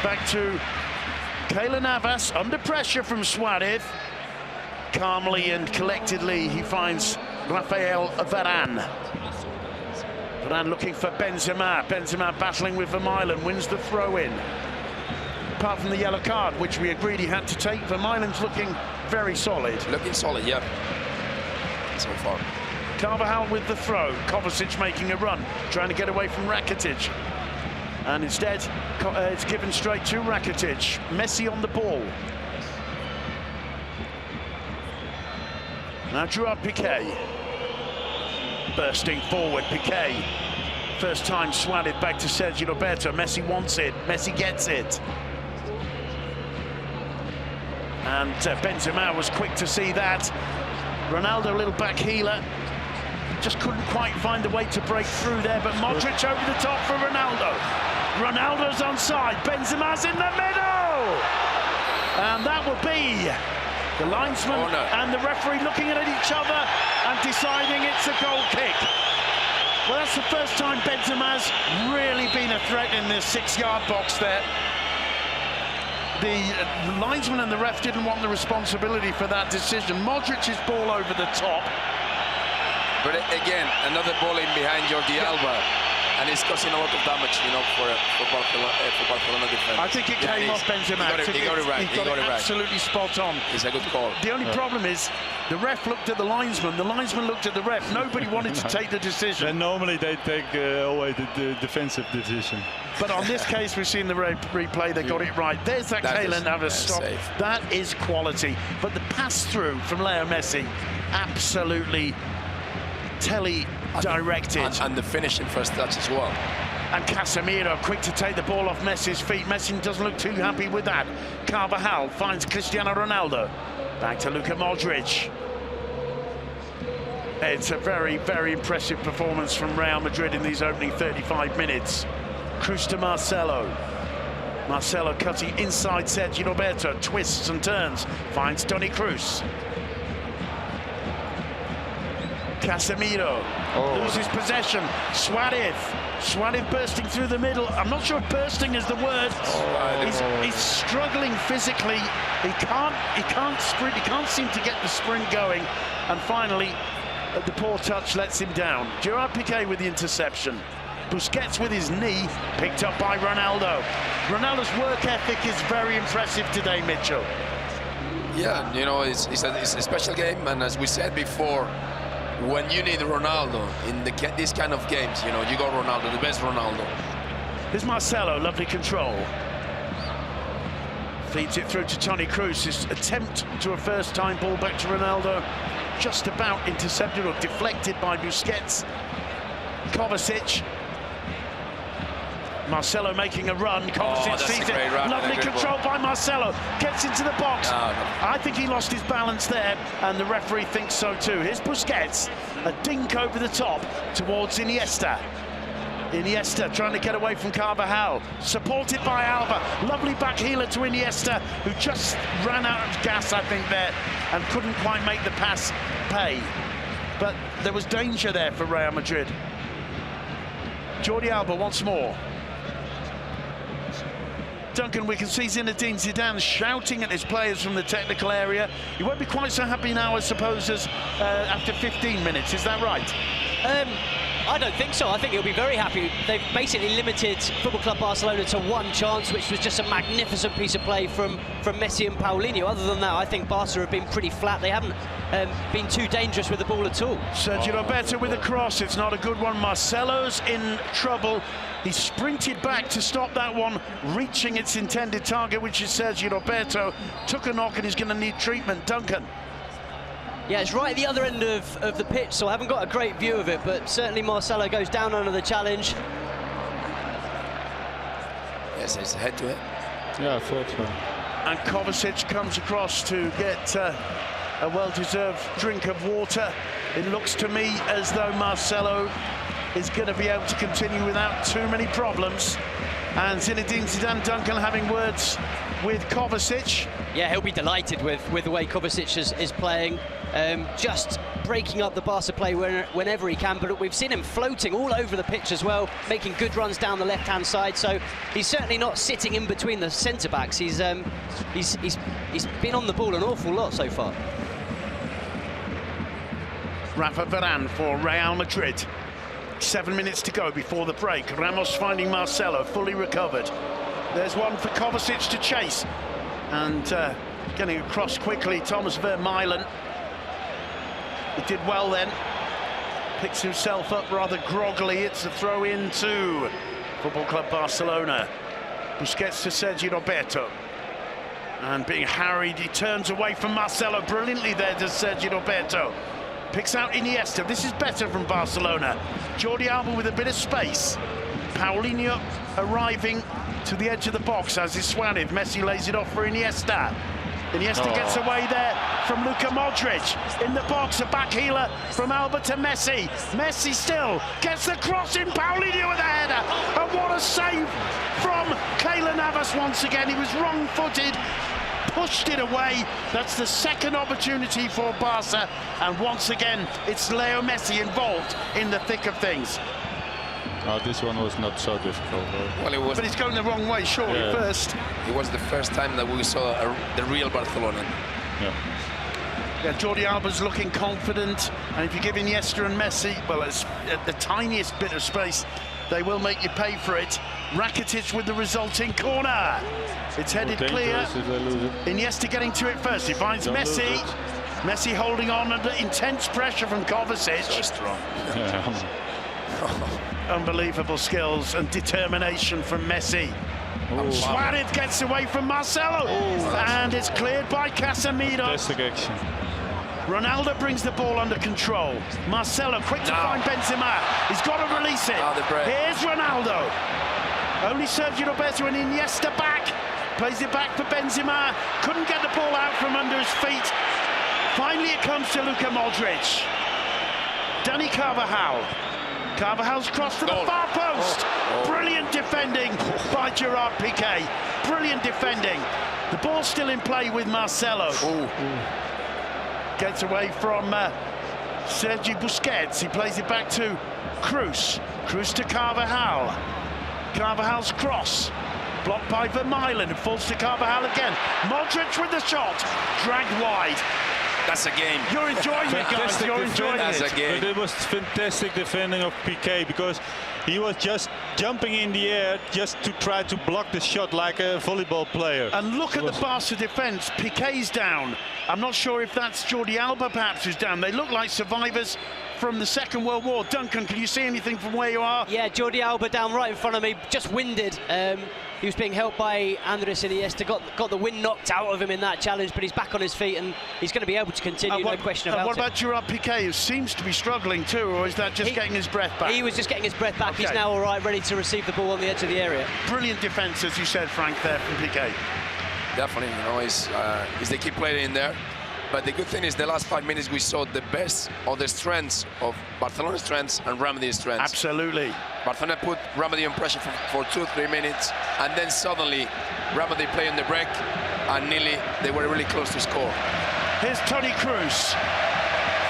S1: Back to Keylor Navas, under pressure from Suarez. Calmly and collectedly, he finds Rafael Varane. Varane looking for Benzema. Benzema battling with Vermaelen, wins the throw-in. Apart from the yellow card, which we agreed he had to take, Vermaelen's looking very solid.
S2: Looking solid, yeah. So far.
S1: Carvajal with the throw. Kovacic making a run, trying to get away from Rakitic. And instead, it's given straight to Rakitic. Messi on the ball. Now Gerard Piqué. Bursting forward, Piqué. First time Suarez back to Sergi Roberto. Messi wants it, Messi gets it. And Benzema was quick to see that. Ronaldo, a little back healer. Just couldn't quite find the way to break through there, but Modric over the top for Ronaldo. Ronaldo's onside, Benzema's in the middle! And that will be the linesman and the referee looking at each other and deciding it's a goal kick. Well, that's the first time Benzema's really been a threat in this 6-yard box there. The linesman and the ref didn't want the responsibility for that decision. Modric's ball over the top.
S2: But again, another ball in behind Jordi Alba, and it's causing a lot of damage, you know, for Barcelona defense.
S1: I think it came off Benzema.
S2: He got it right.
S1: He got it absolutely spot on.
S2: It's a good call.
S1: The only problem is the ref looked at the linesman looked at the ref. Nobody wanted to take the decision.
S3: And normally they take away the defensive decision.
S1: But on this case, we've seen the replay, they got it right. There's that Keylor Navas stop.
S2: Safe.
S1: That is quality. But the pass through from Leo Messi, absolutely tele-directed.
S2: And the finishing first touch as well.
S1: And Casemiro quick to take the ball off Messi's feet. Messi doesn't look too happy with that. Carvajal finds Cristiano Ronaldo. Back to Luka Modric. It's a very, very impressive performance from Real Madrid in these opening 35 minutes. Kroos to Marcelo. Marcelo cutting inside Sergi Roberto. Twists and turns. Finds Toni Kroos. Casemiro loses possession. Suarez bursting through the middle. I'm not sure if bursting is the word. He's struggling physically. He can't sprint. He can't seem to get the sprint going. And finally, the poor touch lets him down. Gerard Piqué with the interception. Busquets with his knee, picked up by Ronaldo. Ronaldo's work ethic is very impressive today, Mitchell.
S2: Yeah, you know, it's a special game, and as we said before, when you need Ronaldo in these kind of games, you know, you got Ronaldo, the best Ronaldo.
S1: Here's Marcelo, lovely control. Feeds it through to Toni Kroos. His attempt to a first-time ball back to Ronaldo, just about intercepted or deflected by Busquets. Kovacic. Marcelo making a run. Kovacic sees it. Lovely control by Marcelo. Gets into the box. I think he lost his balance there, and the referee thinks so too. Here's Busquets. A dink over the top towards Iniesta. Iniesta trying to get away from Carvajal. Supported by Alba. Lovely back healer to Iniesta, who just ran out of gas, I think, there, and couldn't quite make the pass pay. But there was danger there for Real Madrid. Jordi Alba once more. Duncan, we can see Zinedine Zidane shouting at his players from the technical area. He won't be quite so happy now, I suppose, as after 15 minutes. Is that right?
S4: I don't think so. I think he'll be very happy. They've basically limited Football Club Barcelona to one chance, which was just a magnificent piece of play from Messi and Paulinho. Other than that, I think Barca have been pretty flat. They haven't been too dangerous with the ball at all.
S1: Sergio Roberto with a cross. It's not a good one. Marcelo's in trouble. He sprinted back to stop that one reaching its intended target, which is Sergio Roberto. Took a knock and he's going to need treatment. Duncan.
S4: Yeah, it's right at the other end of the pitch, so I haven't got a great view of it, but certainly Marcelo goes down under the challenge.
S2: Yes, it's head to it.
S3: Yeah, I thought so.
S1: And Kovacic comes across to get a well-deserved drink of water. It looks to me as though Marcelo is going to be able to continue without too many problems. And Zinedine Zidane, Duncan, having words with Kovacic.
S4: Yeah, he'll be delighted with the way Kovacic is playing. Just breaking up the Barca play whenever he can, but we've seen him floating all over the pitch as well, making good runs down the left-hand side, so he's certainly not sitting in between the centre-backs. He's been on the ball an awful lot so far.
S1: Rafa Varane for Real Madrid. 7 minutes to go before the break. Ramos finding Marcelo fully recovered. There's one for Kovacic to chase, and getting across quickly, Thomas Vermaelen. He did well then, picks himself up rather groggily. It's a throw in to Football Club Barcelona. Busquets to Sergio Roberto, and being harried, he turns away from Marcelo. Brilliantly there does Sergio Roberto. Picks out Iniesta. This is better from Barcelona. Jordi Alba with a bit of space. Paulinho arriving to the edge of the box, as is Suarez. Messi lays it off for Iniesta. Iniesta gets away there from Luka Modric. In the box, a back healer from Alba to Messi. Messi still gets the cross in. Paulinho with a header. And what a save from Keylor Navas once again. He was wrong-footed, pushed it away. That's the second opportunity for Barca, and once again it's Leo Messi involved in the thick of things.
S3: This one was not so difficult.
S2: Well, it was,
S1: but it's going the wrong way, surely. Yeah. First,
S2: it was the first time that we saw the real Barcelona.
S1: Yeah, Jordi Alba's looking confident, and if you give Iniesta and Messi, well, it's at the tiniest bit of space, they will make you pay for it. Rakitic with the resulting corner. It's headed clear. Iniesta getting to it first. He finds Messi. Messi holding on under intense pressure from Kovacic.
S2: So strong.
S1: Unbelievable skills and determination from Messi. Suarez gets away from Marcelo. And it's cleared by Casemiro.
S3: Fantastic action.
S1: Ronaldo brings the ball under control. Marcelo quick to find Benzema. He's got to release it. Here's Ronaldo. Only Sergio Roberto and Iniesta back. Plays it back for Benzema. Couldn't get the ball out from under his feet. Finally it comes to Luka Modric. Dani Carvajal. Carvajal's cross to the far post. Brilliant defending by Gerard Piqué. Brilliant defending. The ball's still in play with Marcelo. Gets away from Sergi Busquets. He plays it back to Cruz. Cruz to Carvajal. Carvajal's cross. Blocked by Vermaelen. It falls to Carvajal again. Modric with the shot. Dragged wide.
S2: That's a game.
S1: You're enjoying it, guys. You're enjoying it.
S2: That's a game.
S3: But it was fantastic defending of Piqué, because he was just jumping in the air just to try to block the shot like a volleyball player.
S1: And look at the Barca defence. Piqué's down. I'm not sure if that's Jordi Alba perhaps who's down. They look like survivors from the Second World War. Duncan, can you see anything from where you are?
S4: Yeah, Jordi Alba down right in front of me, just winded. He was being helped by Andres Iniesta, got the wind knocked out of him in that challenge, but he's back on his feet and he's going to be able to continue, no question about it.
S1: What about Gerard Piqué, who seems to be struggling too, or is that just getting his breath back?
S4: He was just getting his breath back. Okay. He's now all right, ready to receive the ball on the edge of the area. Brilliant
S1: defence, as you said, Frank, there from Piqué.
S2: Definitely, you know, he's the key player in there. But the good thing is the last 5 minutes we saw the best of the strengths of Barcelona's strengths and Remedi's strengths.
S1: Absolutely.
S2: Barcelona put Remedi on pressure for 2-3 minutes, and then suddenly Remedi played on the break, and nearly they were really close to score.
S1: Here's Toni Kroos.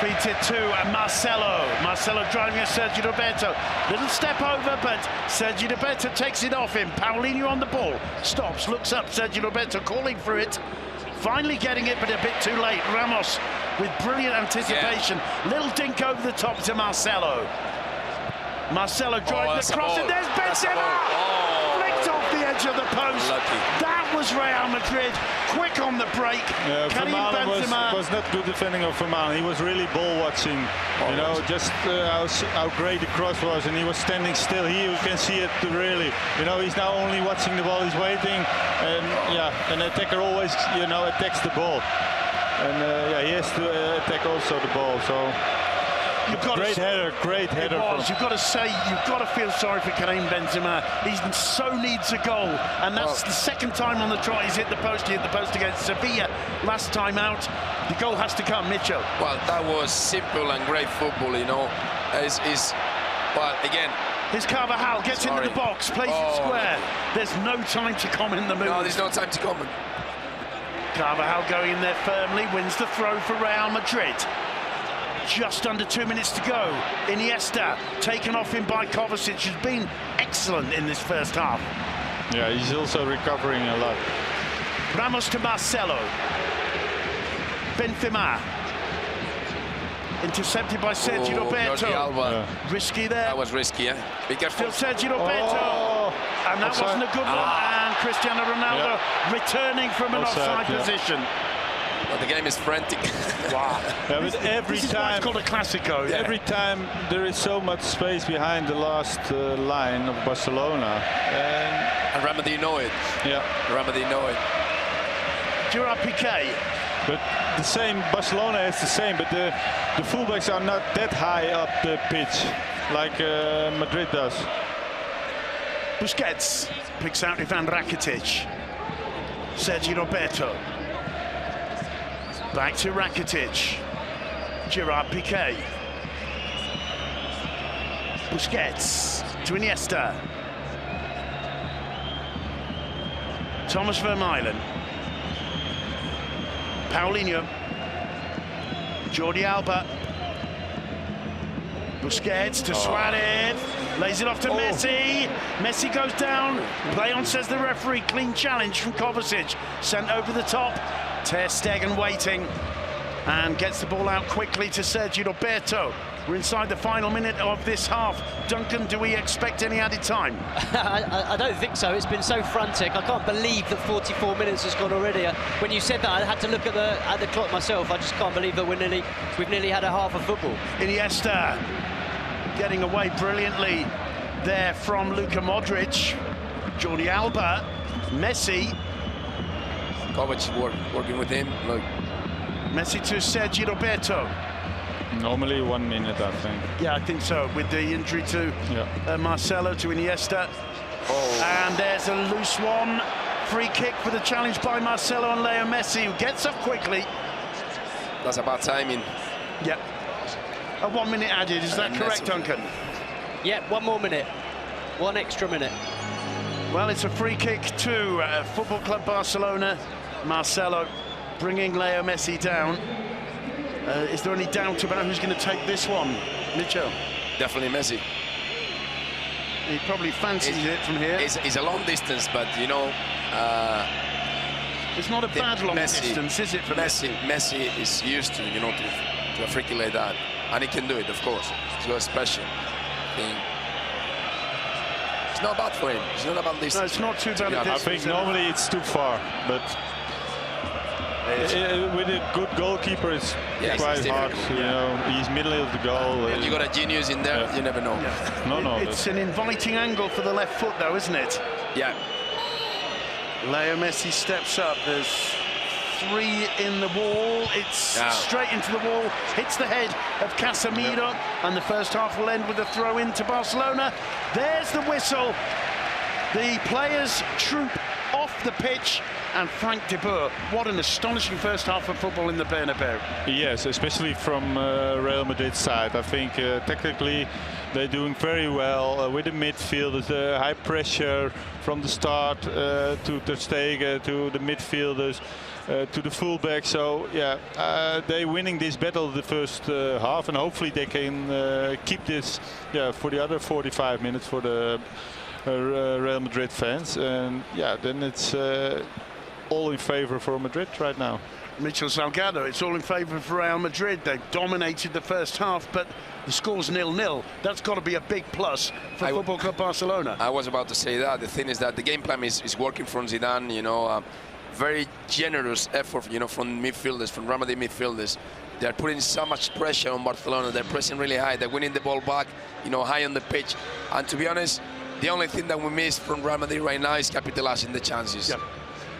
S1: Feeds it to Marcelo. Marcelo driving at Sergio Roberto. Little step over, but Sergio Roberto takes it off him. Paulinho on the ball. Stops, looks up. Sergio Roberto calling for it. Finally getting it, but a bit too late. Ramos with brilliant anticipation. Yeah. Little dink over the top to Marcelo. Marcelo drives across, and there's Benzema! Flicked off the edge of the post.
S2: Lucky.
S1: That was Real Madrid. Quick on the break.
S3: Benzema was not good defending of Vermaelen. He was really ball watching. You know, just how great the cross was, and he was standing still. Here you can see it really. You know, he's now only watching the ball. He's waiting, and yeah, an attacker always, you know, attacks the ball, and yeah, he has to attack also the ball. So. Great header.
S1: You've got to say, you've got to feel sorry for Karim Benzema. He so needs a goal, and that's the second time on the trot he's hit the post. He hit the post against Sevilla last time out. The goal has to come, Mitchell.
S2: Well, that was simple and great football, you know. But again,
S1: here's Carvajal, gets into the box, plays it square. There's no time to comment the move.
S2: No, there's no time to comment.
S1: Carvajal going in there firmly, wins the throw for Real Madrid. Just under 2 minutes to go. Iniesta taken off him by Kovacic, who's been excellent in this first half.
S3: Yeah, he's also recovering a lot.
S1: Ramos to Marcelo. Benzema. Intercepted by Sergio Roberto. Risky there.
S2: That was risky, yeah. Be careful.
S1: Still Sergio Roberto. And that wasn't a good one. And Cristiano Ronaldo returning from an offside position.
S2: Well, the game is frantic.
S1: Wow.
S3: Yeah, but every time
S1: it's called a Classico.
S3: Yeah. Every time there is so much space behind the last line of Barcelona.
S2: And Remedi know it.
S3: Yeah.
S2: Remedi know it.
S1: Gerard Piqué.
S3: But the same, Barcelona is the same, but the fullbacks are not that high up the pitch like Madrid does.
S1: Busquets picks out Ivan Rakitic. Sergio Roberto. Back to Rakitic. Gerard Piqué. Busquets to Iniesta. Thomas Vermaelen. Paulinho. Jordi Alba. Busquets to Suarez. Lays it off to Messi. Messi goes down. Play on, says the referee. Clean challenge from Kovacic. Sent over the top. Ter Stegen waiting and gets the ball out quickly to Sergio Roberto. We're inside the final minute of this half. Duncan, do we expect any added time?
S4: I don't think so. It's been so frantic. I can't believe that 44 minutes has gone already. When you said that, I had to look at the clock myself. I just can't believe that we've nearly had a half of football.
S1: Iniesta getting away brilliantly there from Luka Modric. Jordi Alba, Messi.
S2: Kovacic working with him. Look.
S1: Messi to Sergio Roberto.
S3: Normally 1 minute, I think.
S1: Yeah, I think so. With the injury to Marcelo, to Iniesta. And there's a loose one. Free kick for the challenge by Marcelo and Leo Messi, who gets up quickly.
S2: That's about timing.
S1: Yep. A 1 minute added. Is that correct, Duncan?
S4: Yep, 1 more minute. 1 extra minute.
S1: Well, it's a free kick to Football Club Barcelona. Marcelo bringing Leo Messi down. Is there any doubt about who's going to take this one, Mitchell?
S2: Definitely Messi.
S1: He probably fancies it from here.
S2: It's a long distance, but you know,
S1: it's not a bad long distance, is it, for Messi?
S2: Messi is used to, you know, to a free kick like that, and he can do it, of course. It's got a special thing. It's not bad for him. It's not about distance.
S1: No, it's not too bad.
S3: I think normally it's too far, but With a good goalkeeper, it's
S2: Yes,
S3: quite
S2: it's
S3: hard.
S2: difficult.
S3: You know, he's middle of the goal.
S2: And you got a genius in there, you never know.
S3: No,
S1: It's an inviting angle for the left foot, though, isn't it?
S2: Yeah.
S1: Leo Messi steps up. There's 3 in the wall. It's straight into the wall, hits the head of Casemiro, and the first half will end with a throw into Barcelona. There's the whistle. The players troop off the pitch, and Frank de Boer, what an astonishing first half of football in the Bernabeu.
S3: Yes, especially from Real Madrid's side. I think technically they're doing very well with the midfielders, the high pressure from the start to Ter Stegen, to the midfielders, to the fullback. So yeah, they're winning this battle the first half, and hopefully they can keep this for the other 45 minutes for the Real Madrid fans, and yeah, then it's all in favor for Madrid right now.
S1: Mitchell Salgado, it's all in favour for Real Madrid. They've dominated the first half, but the score's 0-0. That's got to be a big plus for Football Club Barcelona.
S2: I was about to say that. The thing is that the game plan is working from Zidane, you know, very generous effort, you know, from midfielders, from Real Madrid midfielders. They're putting so much pressure on Barcelona. They're pressing really high. They're winning the ball back, you know, high on the pitch. And to be honest, the only thing that we miss from Real Madrid right now is capitalizing the chances.
S1: Yeah.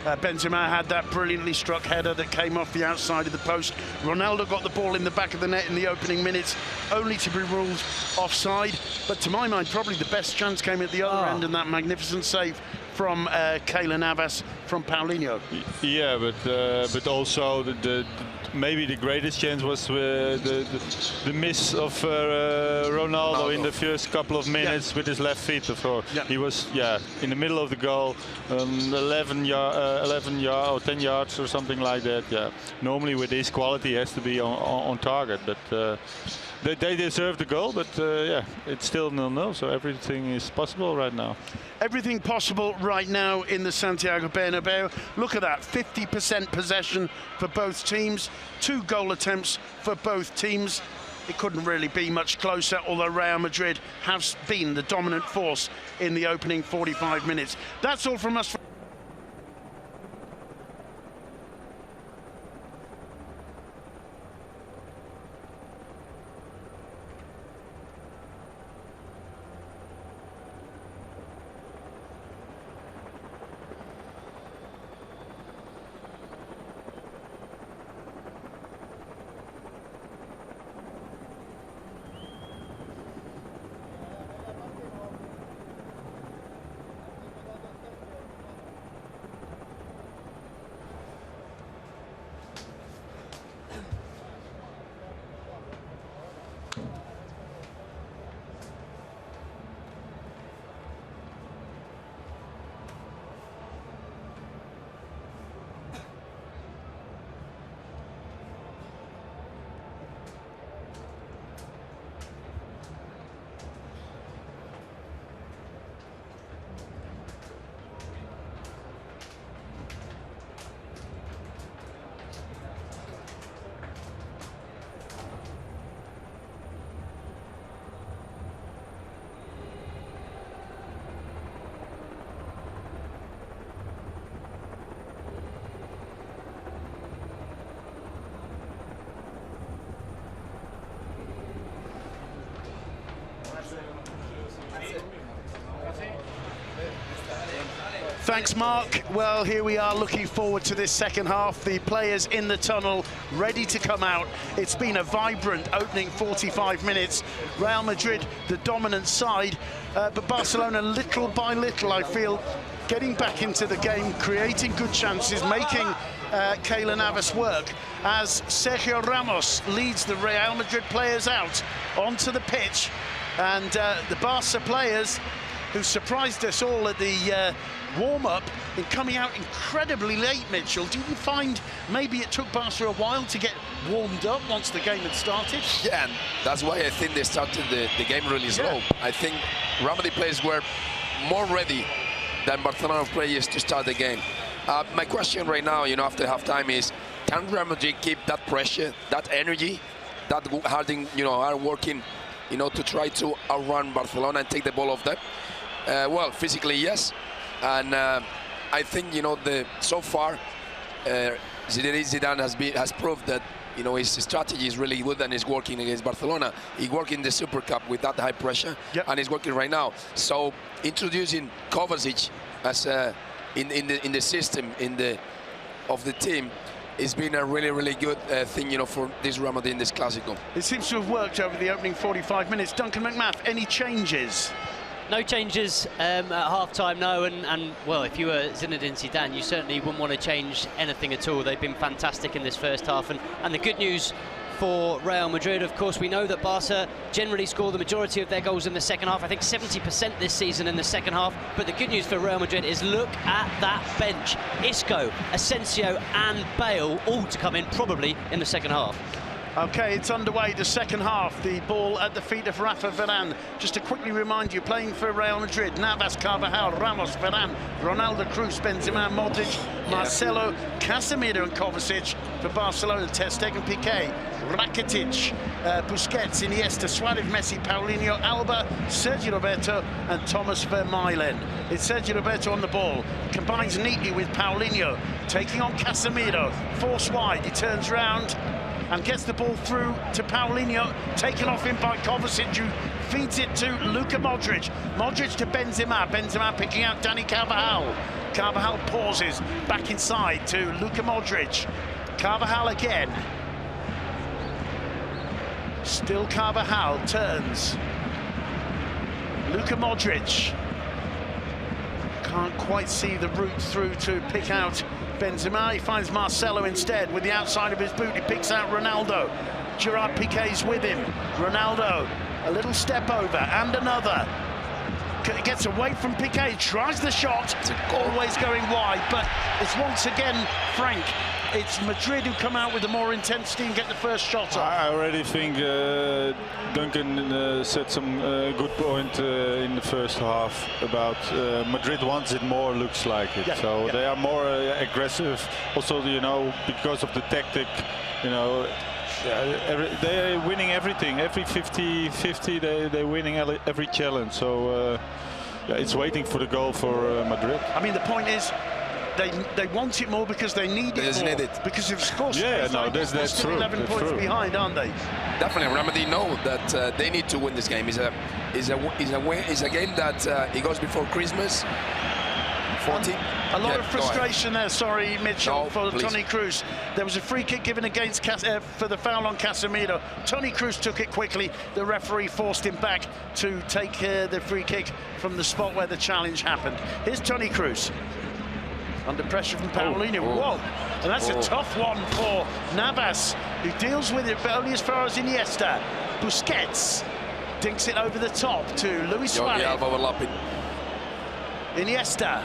S1: Benzema had that brilliantly struck header that came off the outside of the post. Ronaldo got the ball in the back of the net in the opening minutes, only to be ruled offside. But to my mind, probably the best chance came at the other end, and that magnificent save from Keylor Navas from Paulinho.
S3: Yeah, but also maybe the greatest chance was the miss of Ronaldo in the first couple of minutes with his left feet. He was in the middle of the goal, 11 yard or 10 yards or something like that. Yeah, normally with this quality he has to be on target, but they deserve the goal. But yeah, it's still 0-0, so everything is possible right now.
S1: Everything possible right now in the Santiago Bernabeu. Look at that, 50% possession for both teams, 2 goal attempts for both teams. It couldn't really be much closer, although Real Madrid has been the dominant force in the opening 45 minutes. That's all from us. Thanks, Mark. Well, here we are looking forward to this second half. The players in the tunnel ready to come out. It's been a vibrant opening 45 minutes. Real Madrid, the dominant side, but Barcelona, little by little, I feel, getting back into the game, creating good chances, making Keylor Navas work as Sergio Ramos leads the Real Madrid players out onto the pitch. And the Barca players, who surprised us all at the warm-up in coming out incredibly late, Mitchell. Do you find maybe it took Barca a while to get warmed up once the game had started?
S2: Yeah, and that's why I think they started the game really slow. I think Real Madrid players were more ready than Barcelona players to start the game. My question right now, you know, after halftime is, can Real Madrid keep that pressure, that energy, that hard working, you know, to try to outrun Barcelona and take the ball off them? Well, physically, yes. And I think, you know, so far, Zinedine Zidane has proved that, you know, his strategy is really good and is working against Barcelona. He worked in the Super Cup with that high pressure, and he's working right now. So introducing Kovacic as in the system of the team, it's been a really good thing, you know, for this Real Madrid in this Clásico.
S1: It seems to have worked over the opening 45 minutes. Duncan McMath, any changes?
S4: No changes at half-time, no, and well, if you were Zinedine Zidane, you certainly wouldn't want to change anything at all. They've been fantastic in this first half, and the good news for Real Madrid, of course, we know that Barca generally score the majority of their goals in the second half. I think 70% this season in the second half. But the good news for Real Madrid is look at that bench. Isco, Asensio and Bale all to come in probably in the second half.
S1: Okay, it's underway, the second half. The ball at the feet of Rafa Varane. Just to quickly remind you, playing for Real Madrid, Navas, Carvajal, Ramos, Varane, Ronaldo, Cruz, Benzema, Modric, Marcelo, Casemiro and Kovacic. For Barcelona, Ter Stegen, Piqué, Rakitic, Busquets, Iniesta, Suarez, Messi, Paulinho, Alba, Sergio Roberto and Thomas Vermaelen. It's Sergio Roberto on the ball, combines neatly with Paulinho, taking on Casemiro, force wide, he turns round and gets the ball through to Paulinho, taken off him by Kovacic, who feeds it to Luka Modric. Modric to Benzema, Benzema picking out Dani Carvajal. Carvajal pauses, back inside to Luka Modric. Carvajal again. Still Carvajal, turns. Luka Modric. Can't quite see the route through to pick out Benzema. He finds Marcelo instead with the outside of his boot. He picks out Ronaldo. Gerard Piqué's with him. Ronaldo, a little step over and another. Gets away from Piqué, tries the shot, always going wide, but it's once again, Frank, it's Madrid who come out with the more intensity and get the first shot off.
S3: I already think Duncan said some good point in the first half about Madrid wants it more, looks like it. They are more aggressive. Also, you know, because of the tactic, you know, they're winning everything. Every 50-50, they're winning every challenge. So it's waiting for the goal for Madrid.
S1: I mean, the point is, they want it more because they need it more. Because if scores,
S3: that's true.
S1: 11 points behind, aren't they?
S2: Definitely, Real Madrid know that they need to win this game. It's a game that it goes before Christmas. 14.
S1: A lot of frustration there, sorry, Mitchell, for
S2: please.
S1: Toni Kroos. There was a free kick given against for the foul on Casemiro. Toni Kroos took it quickly. The referee forced him back to take the free kick from the spot where the challenge happened. Here's Toni Kroos. Under pressure from Paulinho. Whoa! And that's a tough one for Navas, who deals with it, but only as far as Iniesta. Busquets dinks it over the top to Luis Suarez.
S2: Overlapping.
S1: Iniesta.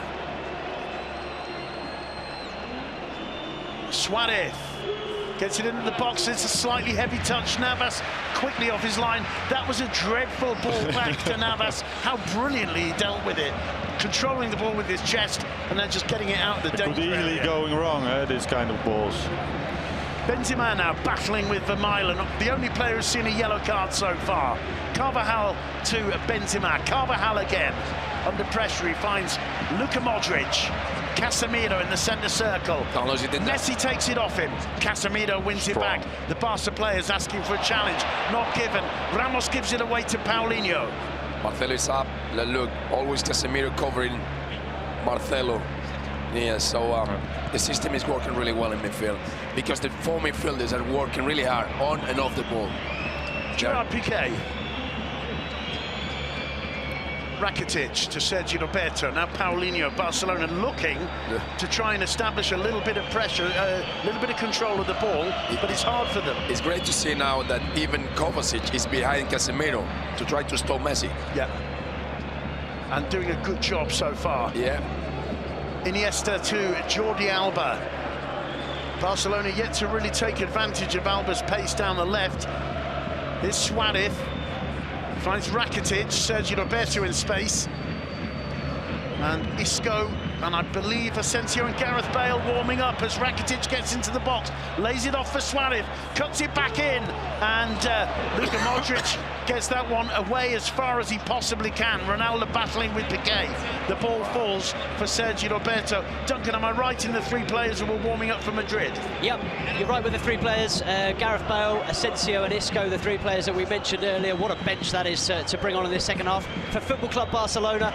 S1: Suarez gets it into the box. It's a slightly heavy touch. Navas quickly off his line. That was a dreadful ball back to Navas. How brilliantly he dealt with it. Controlling the ball with his chest and then just getting it out of the danger area.
S3: Could easily going wrong, these kind of balls.
S1: Benzema now battling with Vermaelen, the only player who's seen a yellow card so far. Carvajal to Benzema. Carvajal again. Under pressure, he finds Luka Modric. Casemiro in the centre circle. Messi takes it off him. Casemiro wins it back. The Barca players asking for a challenge. Not given. Ramos gives it away to Paulinho.
S2: Marcelo is up. Look, always Casemiro covering Marcelo. Yeah, so the system is working really well in midfield because the four midfielders are working really hard on and off the ball.
S1: Gerard Piqué. Rakitic to Sergio Roberto. Now Paulinho. Barcelona looking to try and establish a little bit of pressure, a little bit of control of the ball, but it's hard for them.
S2: It's great to see now that even Kovacic is behind Casemiro to try to stop Messi.
S1: Yeah. And doing a good job so far.
S2: Yeah.
S1: Iniesta to Jordi Alba. Barcelona yet to really take advantage of Alba's pace down the left. Here's Suarez. Finds Rakitic, Sergio Roberto in space. And Isco And I believe Asensio and Gareth Bale warming up as Rakitic gets into the box, lays it off for Suarez, cuts it back in, and Luka Modric gets that one away as far as he possibly can. Ronaldo battling with Piqué. The ball falls for Sergio Roberto. Duncan, am I right in the three players who were warming up for Madrid?
S4: Yep, you're right with the three players. Gareth Bale, Asensio and Isco, the three players that we mentioned earlier. What a bench that is to bring on in this second half. For Football Club Barcelona,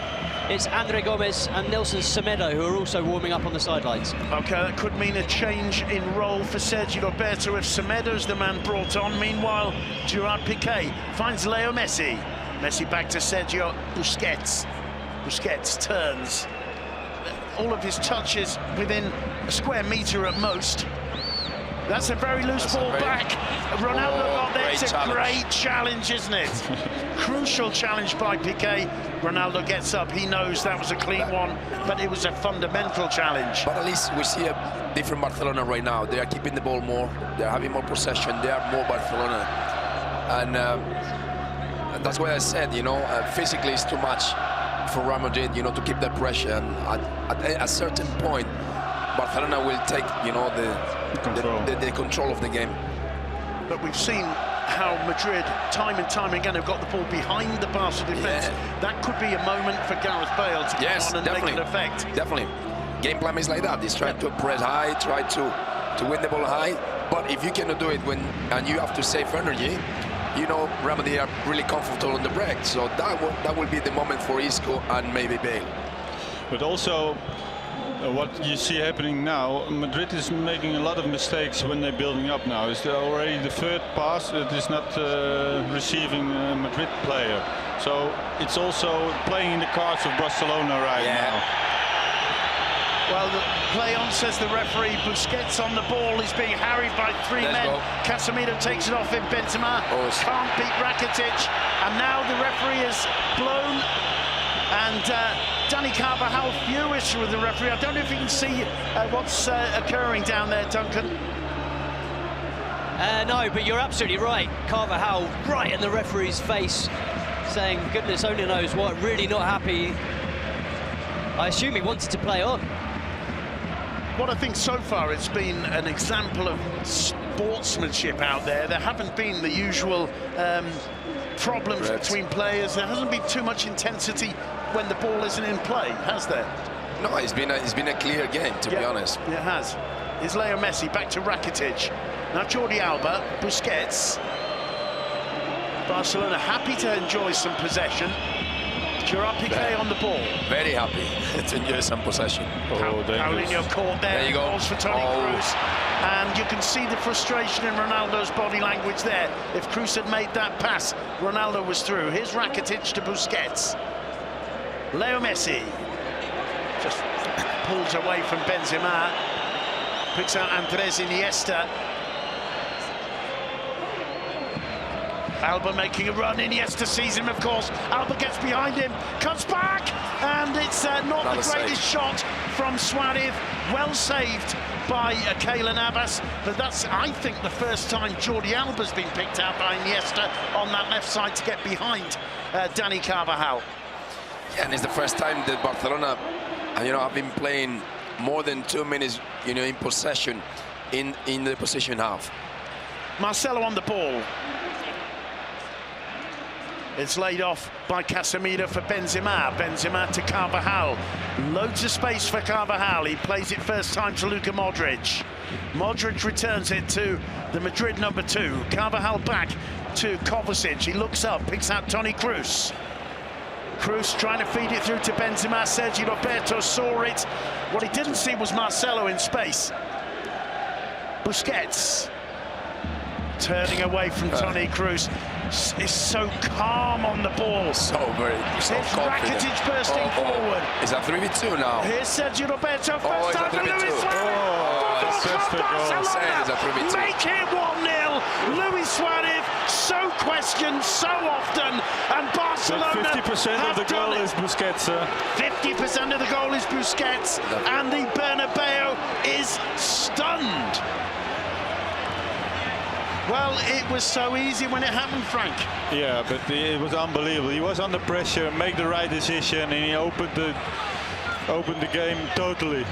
S4: it's Andre Gomes and Nelson Semedo who are also warming up on the sidelines.
S1: OK, that could mean a change in role for Sergio Roberto if Semedo's the man brought on. Meanwhile, Gerard Piqué finds Leo Messi. Messi back to Sergio Busquets. Busquets turns. All of his touches within a square metre at most. That's a very loose ball back. Ronaldo got there. It's a great challenge, isn't it? Crucial challenge by Piqué. Ronaldo gets up. He knows that was a clean one, but it was a fundamental challenge.
S2: But at least we see a different Barcelona right now. They are keeping the ball more. They are having more possession. They are more Barcelona. And that's why I said, you know, physically it's too much for Real Madrid, you know, to keep that pressure. And at a certain point, Barcelona will take, you know, the control of the game.
S1: But we've seen how Madrid, time and time again, have got the ball behind the Barca defence. Yeah. That could be a moment for Gareth Bale to come on and make an effect.
S2: Definitely. Game plan is like that. He's trying to press high, try to win the ball high. But if you cannot do it and you have to save energy, you know, Real Madrid are really comfortable on the break. So that will be the moment for Isco and maybe Bale.
S3: But also, what you see happening now, Madrid is making a lot of mistakes when they're building up now. It's already the third pass that is not receiving a Madrid player. So it's also playing in the cards of Barcelona right now.
S1: Well, the play on, says the referee. Busquets on the ball. He's being harried by three men. Casemiro takes it off him. Benzema can't beat Rakitic. And now the referee is blown. And Dani Carvajal furious with the referee. I don't know if you can see what's occurring down there, Duncan.
S4: No, but you're absolutely right. Carvajal right in the referee's face, saying, goodness only knows what, really not happy. I assume he wanted to play on.
S1: What I think so far, it's been an example of sportsmanship out there. There haven't been the usual problems between players. There hasn't been too much intensity when the ball isn't in play, has there?
S2: No, it's been a clear game, to be honest.
S1: It has. Here's Leo Messi back to Rakitic. Now Jordi Alba, Busquets. Barcelona happy to enjoy some possession. Gerard Piqué on the ball.
S2: Very happy to enjoy some possession.
S1: Paulinho caught there.
S2: There you go.
S1: Balls for Toni Kroos. And you can see the frustration in Ronaldo's body language there. If Kroos had made that pass, Ronaldo was through. Here's Rakitic to Busquets. Leo Messi just pulls away from Benzema. Picks out Andres Iniesta. Alba making a run. Iniesta sees him, of course. Alba gets behind him, cuts back, and it's not the greatest shot from Suarez. Well saved by Keylor Navas, but that's, I think, the first time Jordi Alba's been picked out by Iniesta on that left side to get behind Dani Carvajal.
S2: Yeah, and it's the first time that Barcelona, you know, have been playing more than 2 minutes, you know, in possession in the possession half.
S1: Marcelo on the ball. It's laid off by Casemiro for Benzema. Benzema to Carvajal. Loads of space for Carvajal. He plays it first time to Luka Modric. Modric returns it to the Madrid number 2. Carvajal back to Kovacic. He looks up, picks out Toni Kroos. Kroos trying to feed it through to Benzema. Sergio Roberto saw it. What he didn't see was Marcelo in space. Busquets turning away from Toni Kroos. Is so calm on the ball.
S2: So confident.
S1: Rakitic bursting forward.
S2: Is that 3v2 now?
S1: Here's Sergio Roberto. First time for Luis Suarez. Make it 1-0. Luis Suarez, so questioned so often, and Barcelona
S3: 50% of the goal is Busquets.
S1: 50% of the goal is Busquets, and the Bernabeu is stunned. Well, it was so easy when it happened, Frank.
S3: Yeah, but it was unbelievable. He was under pressure, made the right decision, and he opened the opened the game totally.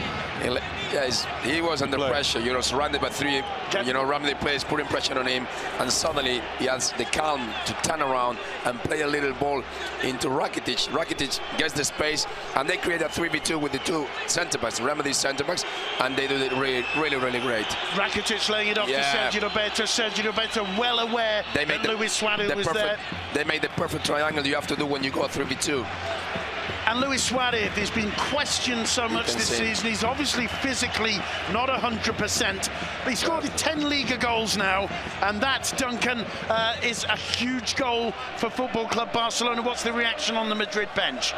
S2: He was under pressure. You know, surrounded by three. You know, Ramsey players putting pressure on him, and suddenly he has the calm to turn around and play a little ball into Rakitic. Rakitic gets the space, and they create a 3v2 with the two centre backs, Ramsey centre backs, and they do it really, really great.
S1: Rakitic laying it off to Sergio Roberto. Sergio Roberto well aware that Luis Suarez was there.
S2: They made the perfect triangle you have to do when you go 3v2.
S1: And Luis Suarez has been questioned so much this season. He's obviously physically not 100%, but he's scored 10 Liga goals now, and that, Duncan, is a huge goal for Football Club Barcelona. What's the reaction on the Madrid bench?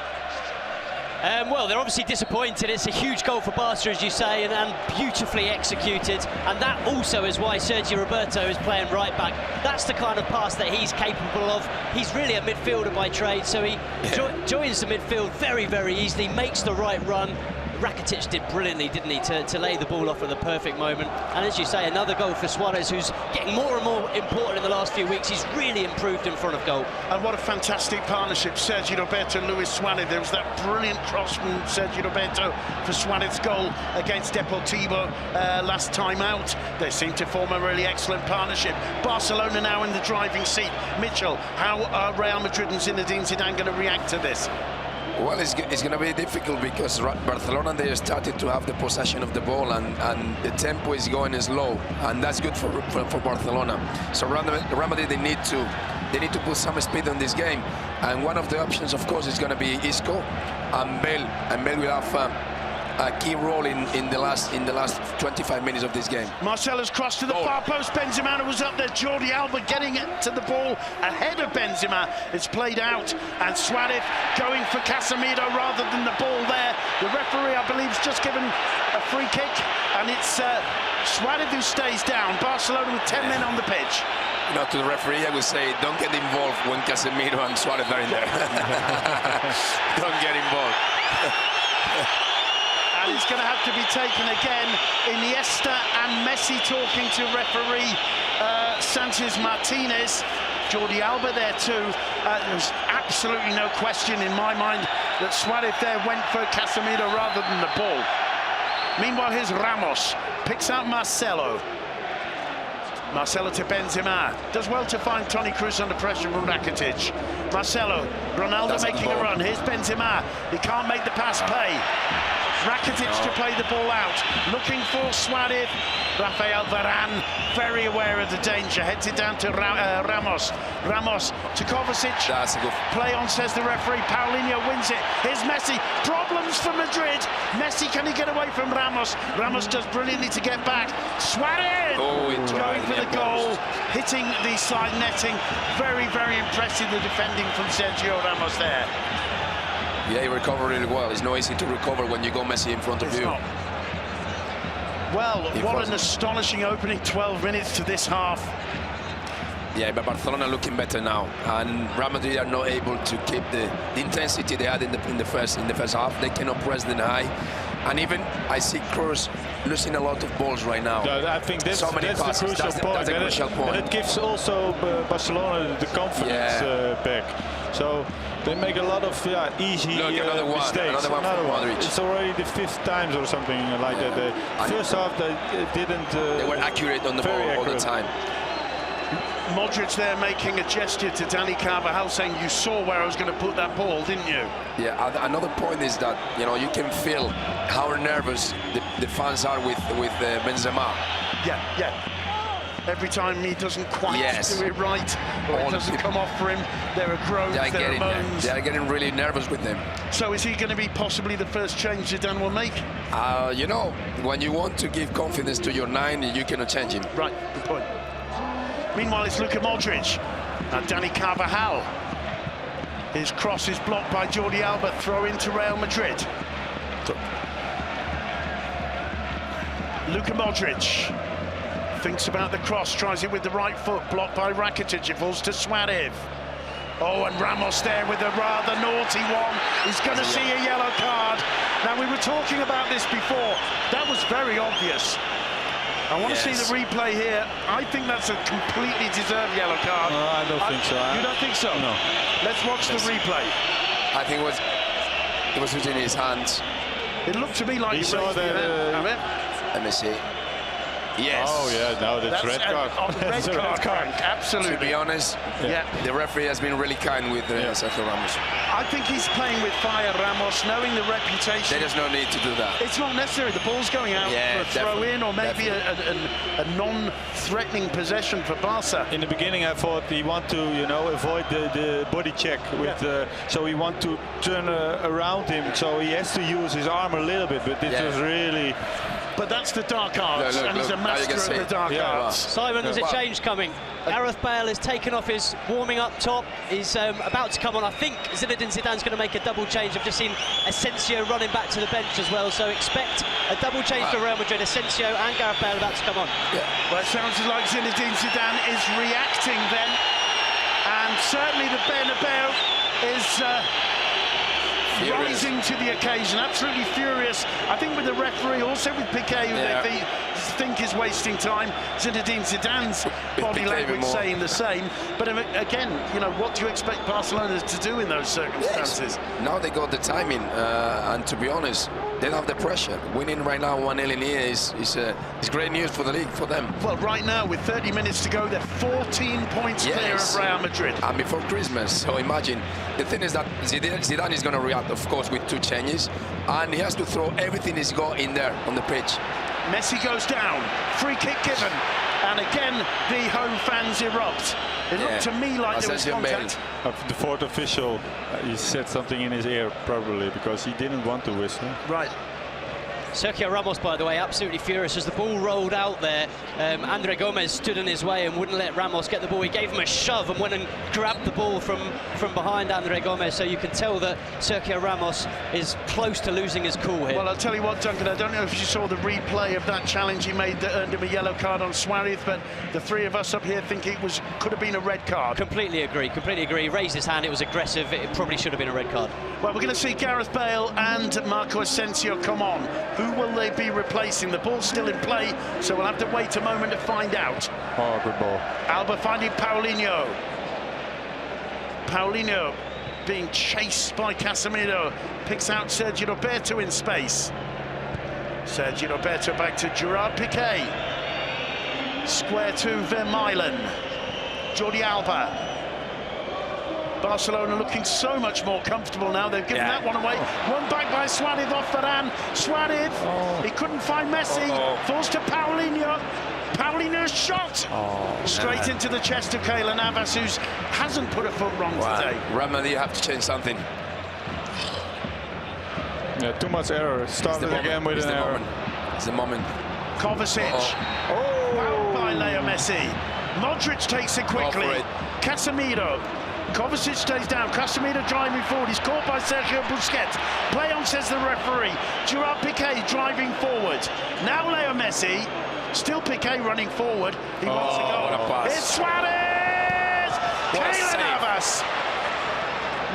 S4: Well, they're obviously disappointed. It's a huge goal for Barca, as you say, and beautifully executed. And that also is why Sergio Roberto is playing right back. That's the kind of pass that he's capable of. He's really a midfielder by trade, so he joins the midfield very, very easily, makes the right run. Rakitic did brilliantly, didn't he, to lay the ball off at the perfect moment. And as you say, another goal for Suarez, who's getting more and more important in the last few weeks. He's really improved in front of goal. And
S1: what a fantastic partnership, Sergio Roberto and Luis Suarez. There was that brilliant cross from Sergio Roberto for Suarez's goal against Deportivo last time out. They seem to form a really excellent partnership. Barcelona now in the driving seat. Mitchell, how are Real Madrid and Zinedine Zidane going to react to this?
S2: Well, it's going to be difficult because Barcelona, they started to have the possession of the ball, and the tempo is going slow, and that's good for Barcelona. So Real Madrid, they need to put some speed on this game, and one of the options, of course, is going to be Isco and Bale, and Bale will have a key role in the last 25 minutes of this game.
S1: Marcelo's cross to the far post. Benzema was up there. Jordi Alba getting it to the ball ahead of Benzema. It's played out, and Suarez going for Casemiro rather than the ball there. The referee, I believe, has just given a free kick, and it's Suarez who stays down. Barcelona with 10 men on the pitch.
S2: You know, to the referee, I would say, don't get involved when Casemiro and Suarez are in there. Don't get involved.
S1: And it's going to have to be taken again. Iniesta and Messi talking to referee Sanchez Martinez. Jordi Alba there too. There's absolutely no question in my mind that Suarez there went for Casemiro rather than the ball. Meanwhile, here's Ramos. Picks out Marcelo. Marcelo to Benzema. Does well to find Toni Kroos under pressure from Rakitic. Marcelo. Ronaldo making a run. Here's Benzema. He can't make the pass pay. Rakitic to play the ball out, looking for Suarez. Rafael Varane, very aware of the danger, heads it down to Ramos. Ramos to Kovacic.
S2: That's a good
S1: play on, says the referee. Paulinho wins it. Here's Messi. Problems for Madrid. Messi, can he get away from Ramos? Ramos does brilliantly to get back. Suarez going for the goal, hitting the side netting. Very, very impressive, the defending from Sergio Ramos there.
S2: Yeah, he recovered really well. It's not easy to recover when you go Messi in front of you.
S1: Not. Well, what an astonishing opening 12 minutes to this half.
S2: Yeah, but Barcelona looking better now, and Real Madrid are not able to keep the intensity they had in the first half. They cannot press the high, and even I see Kroos losing a lot of balls right now.
S3: I think that's the crucial point.
S2: That's a crucial point.
S3: And it gives also Barcelona the confidence back. So they make a lot of easy mistakes.
S2: Another one.
S3: It's already the 5th time or something like that. The first half they didn't.
S2: They were accurate on the ball all the time.
S1: Modric there making a gesture to Dani Carvajal, saying, "You saw where I was going to put that ball, didn't you?"
S2: Yeah. Another point is that you can feel how nervous the fans are with Benzema.
S1: Yeah. Every time he doesn't quite do it right, or it doesn't come off for him, there are groans, there are moans.
S2: They are getting really nervous with him.
S1: So is he going to be possibly the first change Zidane will make?
S2: You know, when you want to give confidence to your 9, you cannot change him.
S1: Right, good point. Meanwhile, it's Luka Modric. Now Dani Carvajal. His cross is blocked by Jordi Alba. Throw into Real Madrid. Luka Modric thinks about the cross, tries it with the right foot, blocked by Rakitic. It falls to Suarez. Oh, and Ramos there with a rather naughty one. He's going to see a yellow card. Now, we were talking about this before. That was very obvious. I want to see the replay here. I think that's a completely deserved yellow card.
S3: No, I don't think so.
S1: You don't think so?
S3: No.
S1: Let's watch the replay.
S2: I think it was within his hands.
S1: It looked to me like
S3: He saw that.
S2: Let me see. Yes.
S3: Oh yeah, no, that's red card.
S1: Red card, Frank, absolutely.
S2: To be honest, the referee has been really kind with Sergio Ramos.
S1: I think he's playing with fire, Ramos, knowing the reputation.
S2: There is no need to do that.
S1: It's not necessary. The ball's going out for a throw-in or maybe a non-threatening possession for Barca.
S3: In the beginning, I thought he want to, avoid the body check with, so he want to turn around him, so he has to use his arm a little bit. But this was really.
S1: But that's the dark arts, and he's a master of the dark arts.
S4: Simon, there's a change coming. Gareth Bale has taken off his warming up top. He's about to come on. I think Zinedine Zidane's going to make a double change. I've just seen Asensio running back to the bench as well, so expect a double change for Real Madrid. Asensio and Gareth Bale about to come on.
S1: Well, it sounds like Zinedine Zidane is reacting then, and certainly the Bernabeu is rising to the occasion, absolutely furious. I think with the referee, also with Piqué, who they think is wasting time. Zinedine Zidane's body language saying the same. But again, what do you expect Barcelona to do in those circumstances?
S2: Yes. Now they got the timing, and to be honest, they don't have the pressure. Winning right now 1-0 in here is great news for the league, for them.
S1: Well, right now, with 30 minutes to go, they're 14 points clear of Real Madrid.
S2: And before Christmas, so imagine. The thing is that Zidane is going to react, of course, with 2 changes, and he has to throw everything he's got in there on the pitch.
S1: Messi goes down, free kick given, and again the home fans erupt. It looked to me like there was contact.
S3: The fourth official, he said something in his ear probably because he didn't want to whistle.
S1: Right.
S4: Sergio Ramos, by the way, absolutely furious as the ball rolled out there. Andre Gomez stood in his way and wouldn't let Ramos get the ball. He gave him a shove and went and grabbed the ball from behind Andre Gomez. So you can tell that Sergio Ramos is close to losing his cool here.
S1: Well, I'll tell you what, Duncan, I don't know if you saw the replay of that challenge he made that earned him a yellow card on Suarez, but the three of us up here think it could have been a red card.
S4: Completely agree. He raised his hand, it was aggressive, it probably should have been a red card.
S1: Well, we're going to see Gareth Bale and Marco Asensio come on. Who will they be replacing? The ball's still in play, so we'll have to wait a moment to find out.
S3: Oh, good ball.
S1: Alba finding Paulinho. Paulinho being chased by Casemiro. Picks out Sergio Roberto in space. Sergio Roberto back to Gerard Piqué. Square to Vermaelen. Jordi Alba. Barcelona looking so much more comfortable now. They've given that one away. One back by Suarez off Varane. Suarez, he couldn't find Messi. Falls to Paulinho. Paulinho's shot straight into the chest of Keylor Navas, who hasn't put a foot wrong today.
S2: Real Madrid have to change something.
S3: Yeah, too much error. Started again with an error.
S2: It's the moment.
S1: Kovacic. Fouled by Leo Messi. Modric takes it quickly. Casemiro. Kovacic stays down. Casemiro driving forward. He's caught by Sergio Busquets. Play on, says the referee. Gerard Piqué driving forward. Now Leo Messi. Still Piqué running forward. He wants to go.
S2: What a pass.
S1: It's Suarez! Keylor Navas.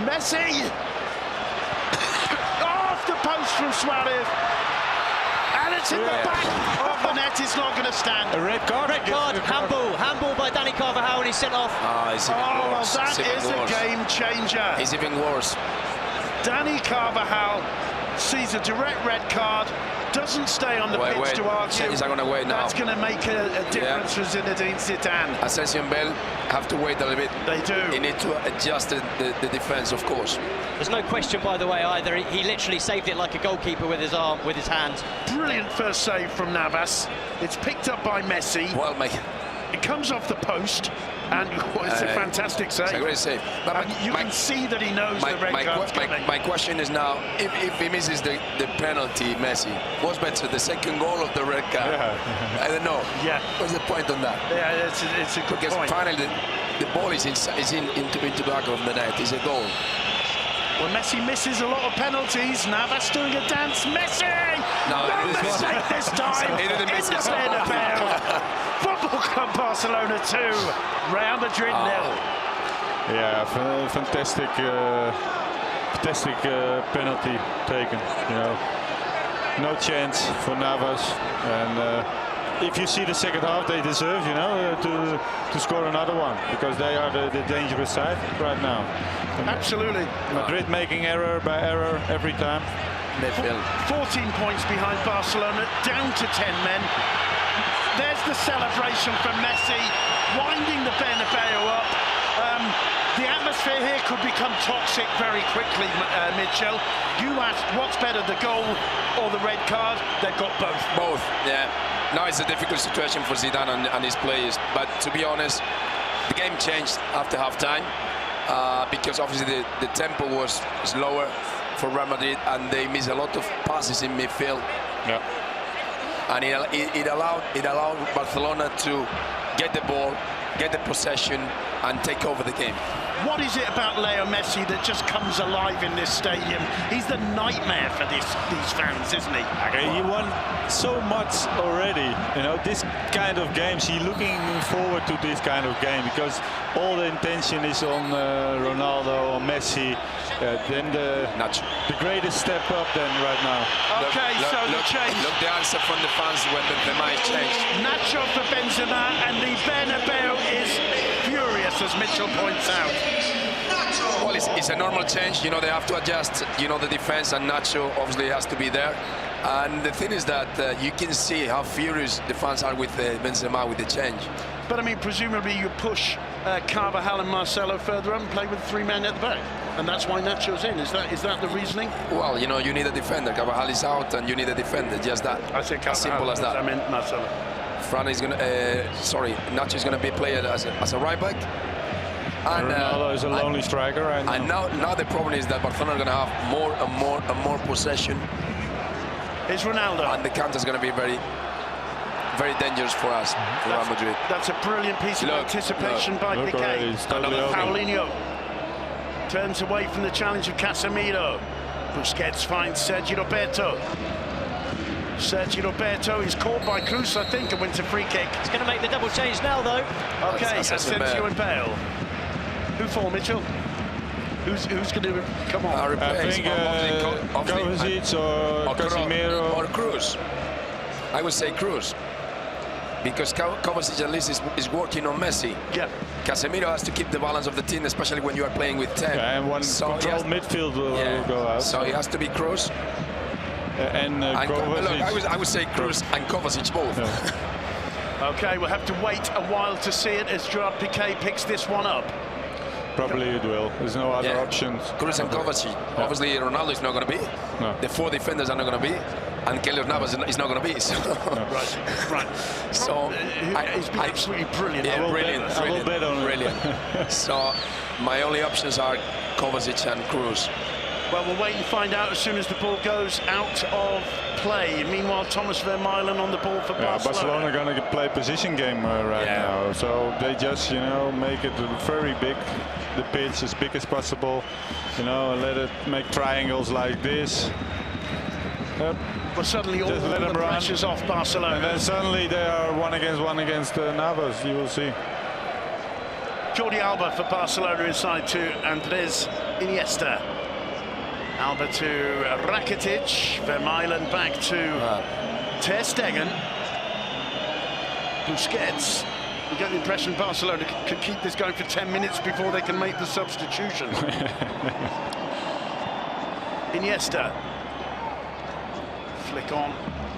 S1: Messi. Off the post from Suarez. And it's in the back of the net. It's not going to stand.
S3: A red card.
S4: Red card. Handball by Dani Carvajal, and he's sent off.
S2: It's even worse.
S1: Well, that is a game changer.
S2: It's even worse.
S1: Dani Carvajal sees a direct red card, doesn't stay on the pitch to argue.
S2: He's not going to wait now.
S1: That's going to make a difference for Zinedine Zidane.
S2: Asensio and Bale have to wait a little bit.
S1: They do.
S2: They need to adjust the defense, of course.
S4: There's no question, by the way, either. He literally saved it like a goalkeeper with his arm, with his hands.
S1: Brilliant first save from Navas. It's picked up by Messi.
S2: Well, mate.
S1: It comes off the post, and it's a fantastic save.
S2: It's a great save.
S1: But you can see that he knows the red card's coming.
S2: My question is now, if he misses the penalty, Messi, what's better, the second goal of the red card?
S3: Yeah.
S2: I don't know.
S1: Yeah.
S2: What's the point on that?
S1: Yeah, it's a good
S2: because
S1: point.
S2: Finally, the ball is into the back of the net. It's a goal.
S1: Well, Messi misses a lot of penalties. Navas doing a dance. Messi!
S2: No,
S1: mistake this time.
S2: He didn't miss it.
S1: Football Club Barcelona 2, Real Madrid 0.
S3: Yeah, fantastic penalty taken. No chance for Navas, and if you see the second half, they deserve, to score another one, because they are the dangerous side right now.
S1: Absolutely.
S3: Madrid making error by error every time.
S2: midfield.
S1: 14 points behind Barcelona, down to 10 men. There's the celebration from Messi, winding the Bernabeu up. The atmosphere here could become toxic very quickly, Mitchell. You asked what's better, the goal or the red card? They've got both.
S2: Both, yeah. Now it's a difficult situation for Zidane and his players. But to be honest, the game changed after half-time because obviously the tempo was lower for Real Madrid and they missed a lot of passes in midfield.
S3: Yeah.
S2: And it allowed Barcelona to get the ball, get the possession, and take over the game.
S1: What is it about Leo Messi that just comes alive in this stadium? He's the nightmare for these fans, isn't he?
S3: Okay, he won so much already. You know, this kind of games, he's looking forward to this kind of game because all the intention is on Ronaldo, on Messi. Then the greatest step up then right now.
S1: Okay, so the change.
S2: Look, the answer from the fans when Benzema is changed.
S1: Nacho for Benzema, and the Bernabeu is furious, as Mitchell points out.
S2: Well, it's a normal change. You know, they have to adjust, you know, the defense, and Nacho obviously has to be there. And the thing is that you can see how furious the fans are with Benzema with the change.
S1: But I mean, presumably you push Carvajal and Marcelo further up and play with 3 men at the back, and that's why Nacho's in. Is that the reasoning?
S2: Well, you know, you need a defender. Carvajal is out, and you need a defender. Just that.
S1: I think Carvajal,
S2: as simple as that.
S1: I meant Marcelo.
S2: Fran is gonna, Nacho is gonna be played as a right back. And
S3: Ronaldo is a lonely striker right now.
S2: And now the problem is that Barcelona are gonna have more and more possession.
S1: It's Ronaldo.
S2: And the counter is gonna be very dangerous for us, for Real Madrid.
S1: That's a brilliant piece of anticipation by Piqué. Paulinho turns away from the challenge of Casemiro. Busquets finds Sergio Roberto. Sergio Roberto is caught by Cruz, I think, and wins a free kick.
S4: He's going to make the double change now, though.
S1: Okay, Asensio and Bale. Who for, Mitchell? Who's going to come on?
S3: I think Kovacic or Casemiro.
S2: Or Cruz. I would say Cruz. Because Kovacic at least is working on Messi.
S1: Yeah.
S2: Casemiro has to keep the balance of the team, especially when you are playing with 10.
S3: Yeah, and one controlled midfield will go out.
S2: So he has to be Cruz.
S3: And Kovacic.
S2: Look, I would say Cruz and Kovacic both.
S3: Yeah.
S1: Okay, we'll have to wait a while to see it as Gerard Piqué picks this one up.
S3: Probably it will. There's no other options.
S2: Cruz and Kovacic. Yeah. Obviously, Ronaldo is not going to be.
S3: No.
S2: The 4 defenders are not going to be. And Keylor Navas is not going to be. So.
S3: No.
S1: Right.
S2: So
S1: he's been absolutely brilliant.
S2: Yeah, brilliant.
S3: I will bet on
S2: brilliant. So my only options are Kovacic and Cruz.
S1: Well, we'll wait and find out as soon as the ball goes out of play. Meanwhile, Thomas Vermaelen on the ball for Barcelona.
S3: Barcelona going to play position game right now. So they just, you know, make it very big, the pitch as big as possible. You know, and let it make triangles like this.
S1: Well, suddenly all the pressure's off Barcelona.
S3: And then suddenly they are one against Navas, you will see.
S1: Jordi Alba for Barcelona inside to Andres Iniesta. Alba to Rakitic. Vermaelen back to Ter Stegen. Busquets. You get the impression Barcelona could keep this going for 10 minutes before they can make the substitution. Iniesta. Flick on,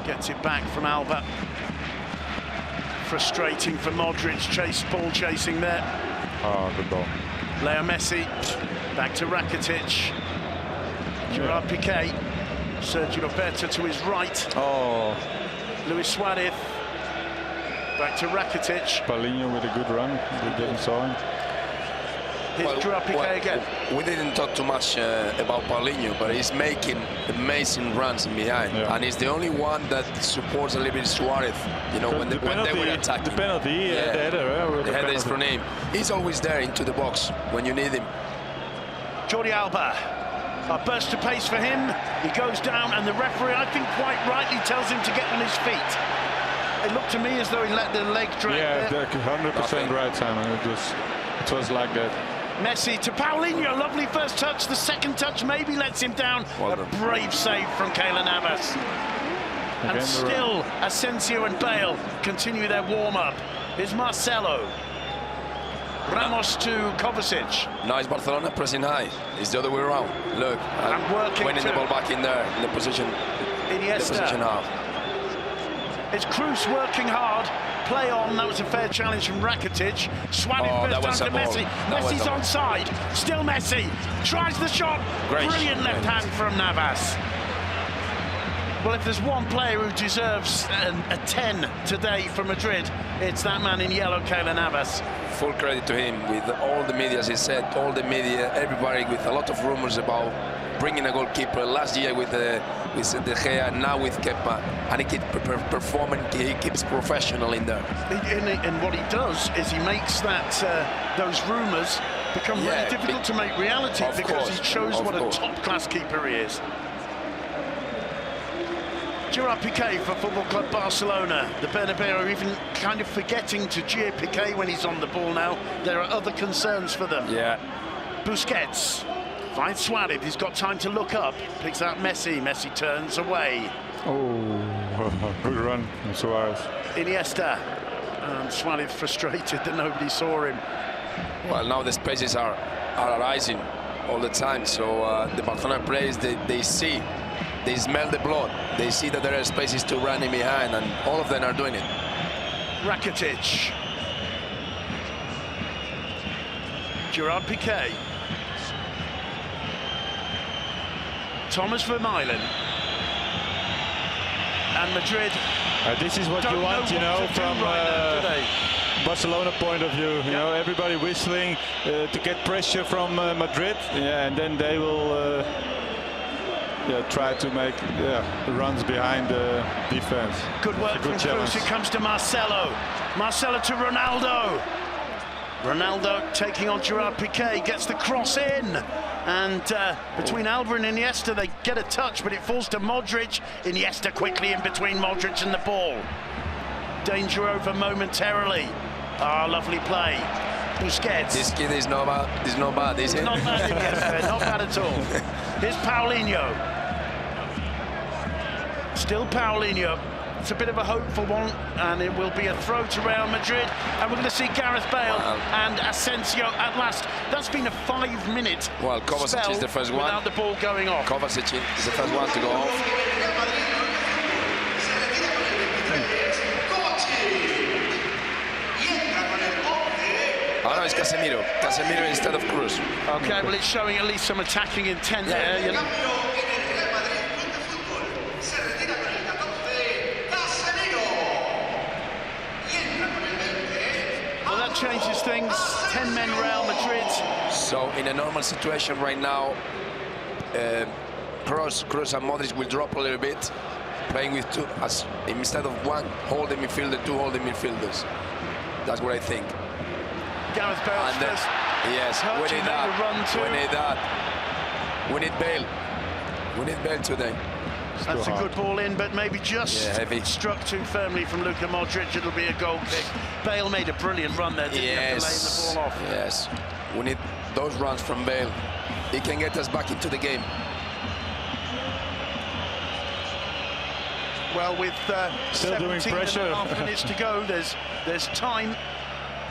S1: gets it back from Alba. Frustrating for Modric, ball chasing there.
S3: Oh, good ball.
S1: Leo Messi, back to Rakitic. Gerard Piqué, Sergio Roberto to his right.
S3: Oh.
S1: Luis Suarez, back to Rakitic.
S3: Paulinho with a good run, we didn't saw him.
S1: Here's Gerard Piqué again.
S2: We didn't talk too much about Paulinho, but he's making amazing runs in behind, and he's the only one that supports a little bit Suarez. You know, when they were attacking.
S3: The penalty, the header.
S2: The header is from him. He's always there into the box when you need him.
S1: Jordi Alba, a burst of pace for him. He goes down, and the referee, I think quite rightly, tells him to get on his feet. It looked to me as though he let the leg drag.
S3: Yeah, 100% right, Simon. It was like that.
S1: Messi to Paulinho, lovely first touch. The second touch maybe lets him down. A brave save from Keylor Navas. And still Asensio and Bale continue their warm-up. Here's Marcelo. Ramos to Kovacic.
S2: Now it's Barcelona pressing high. It's the other way around. Look,
S1: And working
S2: winning the ball back in there, in the position.
S1: Iniesta.
S2: The position half.
S1: It's Cruz working hard. Play on. That was a fair challenge from Rakitic. Suarez
S2: that was
S1: first down to
S2: a ball.
S1: Messi.
S2: That was
S1: Messi's
S2: a ball.
S1: onside. Still Messi. Tries the shot.
S2: Great.
S1: Brilliant left hand from Navas. Well, if there's one player who deserves a 10 today for Madrid, it's that man in yellow, Keylor Navas.
S2: Full credit to him with all the media, as he said, all the media, everybody with a lot of rumors about bringing a goalkeeper last year with De Gea, now with Kepa, and he keeps performing, he keeps professional in there.
S1: And what he does is he makes that those rumours become really difficult to make reality, because he shows what a top-class keeper he is. Gerard Piqué for Football Club Barcelona. The Bernabeu are even kind of forgetting to jeer Piqué when he's on the ball now. There are other concerns for them.
S2: Yeah.
S1: Busquets finds Suarez. He's got time to look up. Picks out Messi. Messi turns away.
S3: Oh, good run from Suarez.
S1: Iniesta. And Suarez frustrated that nobody saw him.
S2: Well, now the spaces are arising all the time. So the Barcelona players, they see. They smell the blood. They see that there are spaces to run in behind, and all of them are doing it.
S1: Rakitic. Gerard Piqué. Thomas Vermaelen. And Madrid.
S3: This is what you want, you know, from Barcelona point of view. You know, everybody whistling to get pressure from Madrid. Yeah, and then they will try to make runs behind the defense.
S1: Good work from Cruz. It comes to Marcelo. Marcelo to Ronaldo. Ronaldo taking on Gerard Piqué, gets the cross in. And between Alba and Iniesta, they get a touch, but it falls to Modric. Iniesta quickly in between Modric and the ball. Danger over momentarily. Lovely play. Busquets.
S2: This kid is not bad, is he?
S1: Not bad, Iniesta, not bad at all. Here's Paulinho. Still Paulinho. It's a bit of a hopeful one, and it will be a throw to Real Madrid. And we're going to see Gareth Bale and Asensio at last. That's been a 5-minute
S2: Kovacic is the first one
S1: without the ball going off.
S2: Kovacic is the first one to go off. Oh no, it's Casemiro. Casemiro instead of Cruz.
S1: Okay, well, it's showing at least some attacking intent there. You know? Well, that changes things. 10 men Real Madrid.
S2: So in a normal situation right now, Cruz and Modric will drop a little bit, playing with two, instead of one holding midfielder, two holding midfielders. That's what I think.
S1: Gareth Bale first.
S2: Yes, we need that. We need that. We need Bale. We need Bale today.
S1: That's a good ball in, but maybe just struck too firmly from Luka Modric. It'll be a goal kick. Bale made a brilliant run there, didn't he, after laying the ball off?
S2: Yes, we need those runs from Bale. He can get us back into the game.
S1: Well, with
S3: still doing pressure.
S1: 17.5 minutes to go, there's time.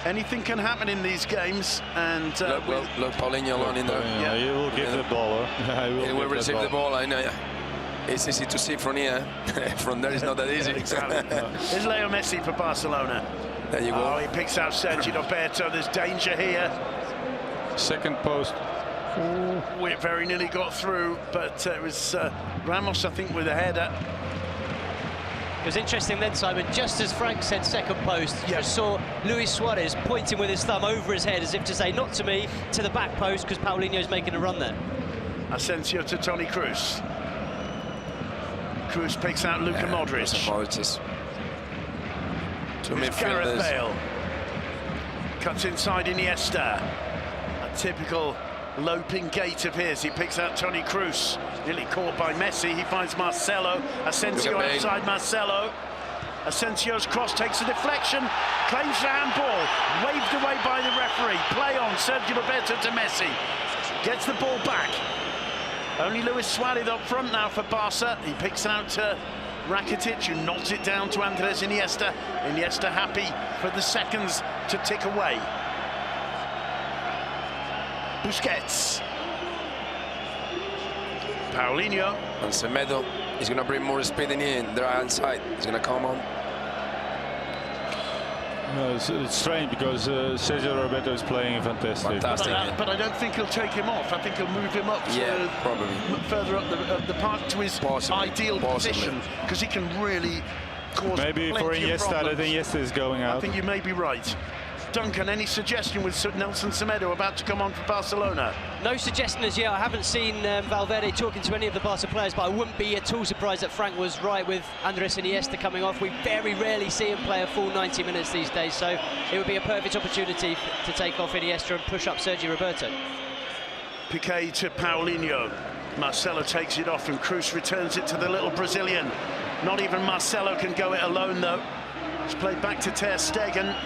S1: Anything can happen in these games, and
S2: look, Paulinho alone in there.
S3: Yeah, he will give the ball.
S2: He will receive the ball. I know. Yeah. It's easy to see from here. From there, it's not that easy.
S1: Exactly. Here's Leo Messi for Barcelona.
S2: There you go.
S1: Oh, he picks out Sergio Roberto. There's danger here.
S3: Second post.
S1: We very nearly got through, but it was Ramos, I think, with a header.
S4: It was interesting then, Simon, just as Frank said second post, you saw Luis Suarez pointing with his thumb over his head as if to say, not to me, to the back post, because Paulinho's making a run there.
S1: Asensio to Toni Kroos. Kroos picks out Luka Modric.
S2: Two midfielders.
S1: Gareth Bale. Cuts inside Iniesta. A typical loping gait of his. He picks out Toni Kroos. Nearly caught by Messi. He finds Marcelo. Asensio outside Marcelo. Asensio's cross takes a deflection. Claims the handball. Waved away by the referee. Play on. Sergio Roberto to Messi. Gets the ball back. Only Luis Suarez up front now for Barca. He picks out Rakitic, who nods it down to Andres Iniesta. Iniesta happy for the seconds to tick away. Busquets. Paulinho.
S2: And Semedo is going to bring more speed in here, the right hand side. He's going to come on.
S3: No, it's strange because Sergio Roberto is playing fantastic.
S1: But I don't think he'll take him off. I think he'll move him up to
S2: probably
S1: further up the park to his ideal position, because he can really cause
S3: maybe for Iniesta. I think Iniesta is going out.
S1: I think you may be right. Duncan, any suggestion with Nelson Semedo about to come on for Barcelona?
S4: No suggestion as yet. I haven't seen Valverde talking to any of the Barca players, but I wouldn't be at all surprised that Frank was right with Andres Iniesta coming off. We very rarely see him play a full 90 minutes these days, so it would be a perfect opportunity to take off Iniesta and push up Sergio Roberto.
S1: Piqué to Paulinho. Marcelo takes it off and Cruz returns it to the little Brazilian. Not even Marcelo can go it alone, though. It's played back to Ter Stegen.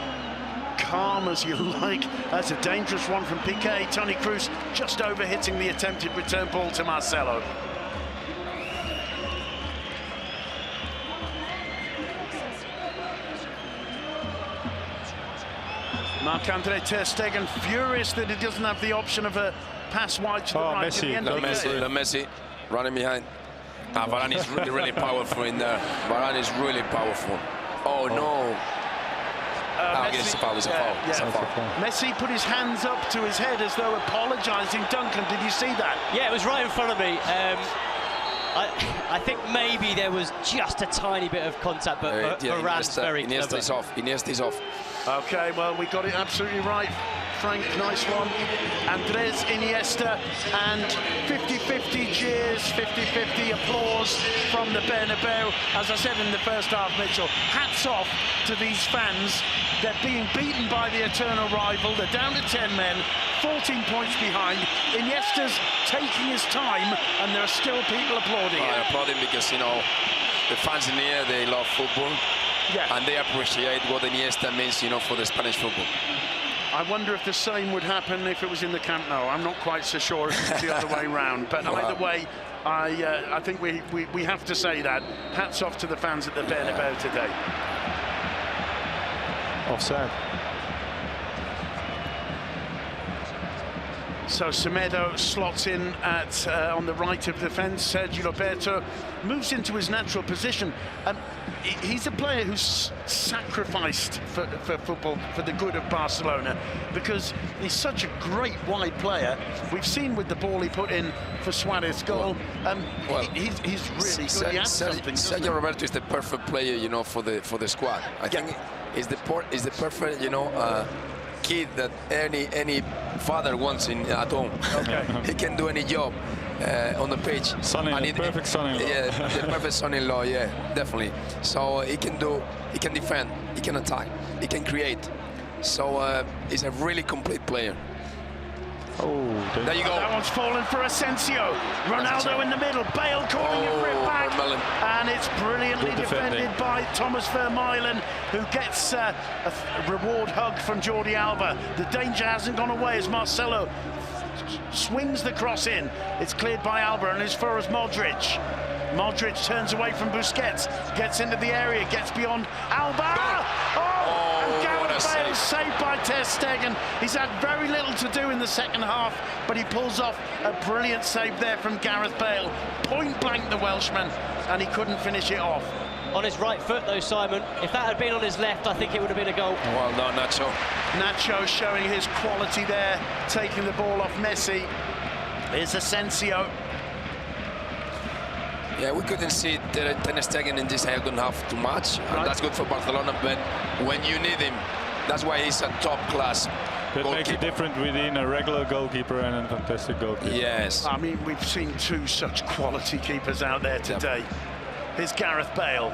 S1: Calm as you like. That's a dangerous one from Piqué. Toni Kroos just over hitting the attempted return ball to Marcelo. Marc-Andre Ter Stegen furious that he doesn't have the option of a pass wide to the right.
S3: Messi.
S2: Messi running behind. Varane is really, really powerful in there. Varane is really powerful. Oh no. It's a foul.
S1: Messi put his hands up to his head as though apologising. Duncan, did you see that?
S4: Yeah, it was right in front of me. I think maybe there was just a tiny bit of contact, but Varane's very clever.
S2: Iniesta is off. Iniesta is off.
S1: Okay, well, we got it absolutely right. Frank, nice one. Andres Iniesta, and 50-50 cheers, 50-50 applause from the Bernabeu. As I said in the first half, Mitchell, hats off to these fans. They're being beaten by the eternal rival. They're down to 10 men, 14 points behind. Iniesta's taking his time, and there are still people applauding.
S2: I applaud him because, you know, the fans in here, they love football.
S1: Yeah.
S2: And they appreciate what Iniesta means, you know, for the Spanish football.
S1: I wonder if the same would happen if it was in the Camp Nou. I'm not quite so sure if it's the other way round. But either way, I think we have to say that. Hats off to the fans at the Bernabeu today.
S3: Offside.
S1: So Semedo slots in at on the right of the defence. Sergio Roberto moves into his natural position. He's a player who's sacrificed for football, for the good of Barcelona, because he's such a great wide player. We've seen with the ball he put in for Suarez's goal. He's really good. He adds something.
S2: Sergio Roberto is the perfect player, you know, for the squad. I think is the perfect, you know, kid that any father wants at home.
S1: Okay.
S2: He can do any job on the pitch.
S3: Perfect son-in-law.
S2: Yeah, the perfect son-in-law. Yeah, definitely. So he can defend, he can attack, he can create. So he's a really complete player.
S3: Oh,
S2: there you go.
S1: That one's fallen for Asensio. Ronaldo in the middle. Bale calling it for it back. And it's brilliantly defended by Thomas Vermaelen, who gets a reward hug from Jordi Alba. The danger hasn't gone away as Marcelo swings the cross in. It's cleared by Alba and it's for us Modric. Modric turns away from Busquets, gets into the area, gets beyond Alba. And Gareth Bale saved by Ter Stegen. He's had very little to do in the second half, but he pulls off a brilliant save there from Gareth Bale. Point blank the Welshman, and he couldn't finish it off.
S4: On his right foot, though, Simon. If that had been on his left, I think it would have been a goal.
S2: Well done, Nacho.
S1: Nacho showing his quality there, taking the ball off Messi. Here's Asensio.
S2: Yeah, we couldn't see Ter Stegen in this second half too much, and that's good for Barcelona, but when you need him, that's why he's a top-class
S3: That
S2: goalkeeper.
S3: makes it different between a regular goalkeeper and a fantastic goalkeeper.
S2: Yes.
S1: I mean, we've seen two such quality keepers out there today. Here's Gareth Bale.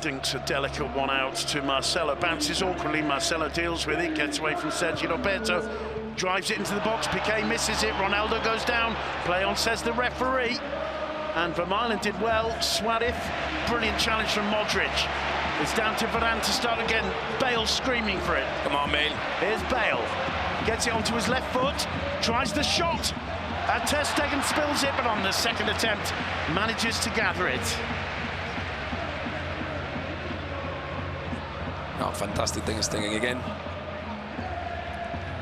S1: Dinks a delicate one out to Marcelo. Bounces awkwardly. Marcelo deals with it. Gets away from Sergio Roberto. Drives it into the box. Piqué misses it. Ronaldo goes down. Play on, says the referee. And Vermaelen did well. Suarez. Brilliant challenge from Modric. It's down to Varane to start again. Bale screaming for it.
S2: Come on, Bale.
S1: Here's Bale. Gets it onto his left foot. Tries the shot. Ter Stegen spills it, but on the second attempt, manages to gather it.
S2: Oh, fantastic thing is thinking again.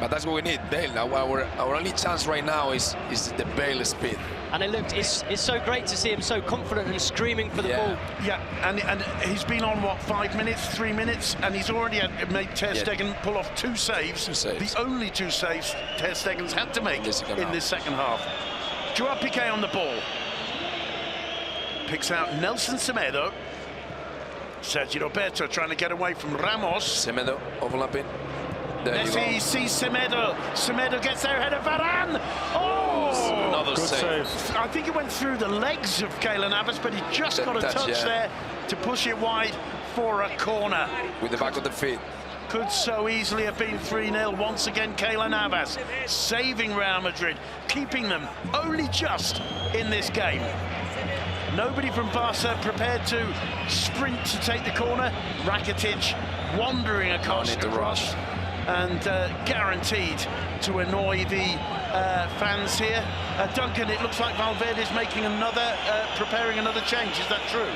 S2: But that's what we need, Bale. Our only chance right now is the Bale speed.
S4: And it's so great to see him so confident and screaming for the ball.
S1: Yeah, and he's been on, what, 5 minutes, 3 minutes, and he's already made Ter Stegen pull off 2 saves.
S2: 2 saves.
S1: The only 2 saves Ter Stegen's had to make in this second half. Joao Piqué on the ball. Picks out Nelson Semedo. Sergio Roberto trying to get away from Ramos.
S2: Semedo overlapping.
S1: Messi sees Semedo. Semedo gets there ahead of Varane. Oh!
S2: Another save.
S1: I think it went through the legs of Keylor Navas, but he just got a touch there to push it wide for a corner.
S2: With the back of the feet.
S1: Could so easily have been 3-0. Once again, Keylor Navas saving Real Madrid, keeping them only just in this game. Nobody from Barca prepared to sprint to take the corner. Rakitic wandering across and guaranteed to annoy the fans here. Duncan, it looks like Valverde's making preparing another change. Is that true?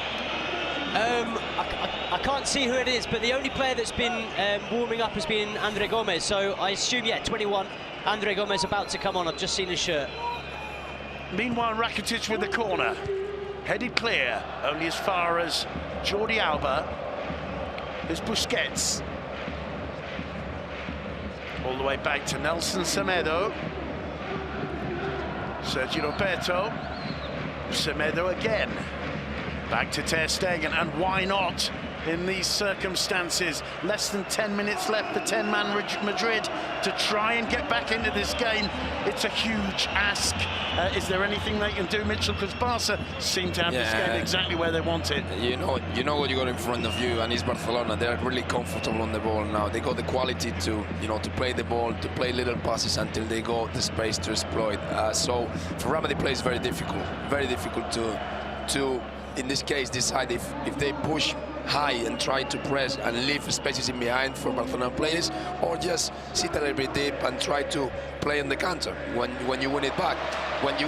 S4: I can't see who it is, but the only player that's been warming up has been Andre Gomez. So I assume, 21, Andre Gomez about to come on. I've just seen his shirt.
S1: Meanwhile, Rakitic with the corner. Headed clear, only as far as Jordi Alba. There's Busquets. All the way back to Nelson Semedo. Sergio Roberto. Semedo again. Back to Ter Stegen, and why not in these circumstances? Less than 10 minutes left for 10-man Madrid to try and get back into this game. It's a huge ask. Is there anything they can do, Mitchell? Because Barca seem to have this game exactly where they want it.
S2: You know what you got in front of you, and it's Barcelona. They're really comfortable on the ball now. They got the quality to, to play the ball, to play little passes until they got the space to exploit. So for Real Madrid, play is very difficult to in this case decide if they push high and try to press and leave spaces in behind for Barcelona players, or just sit a little bit deep and try to play on the counter when you win it back, and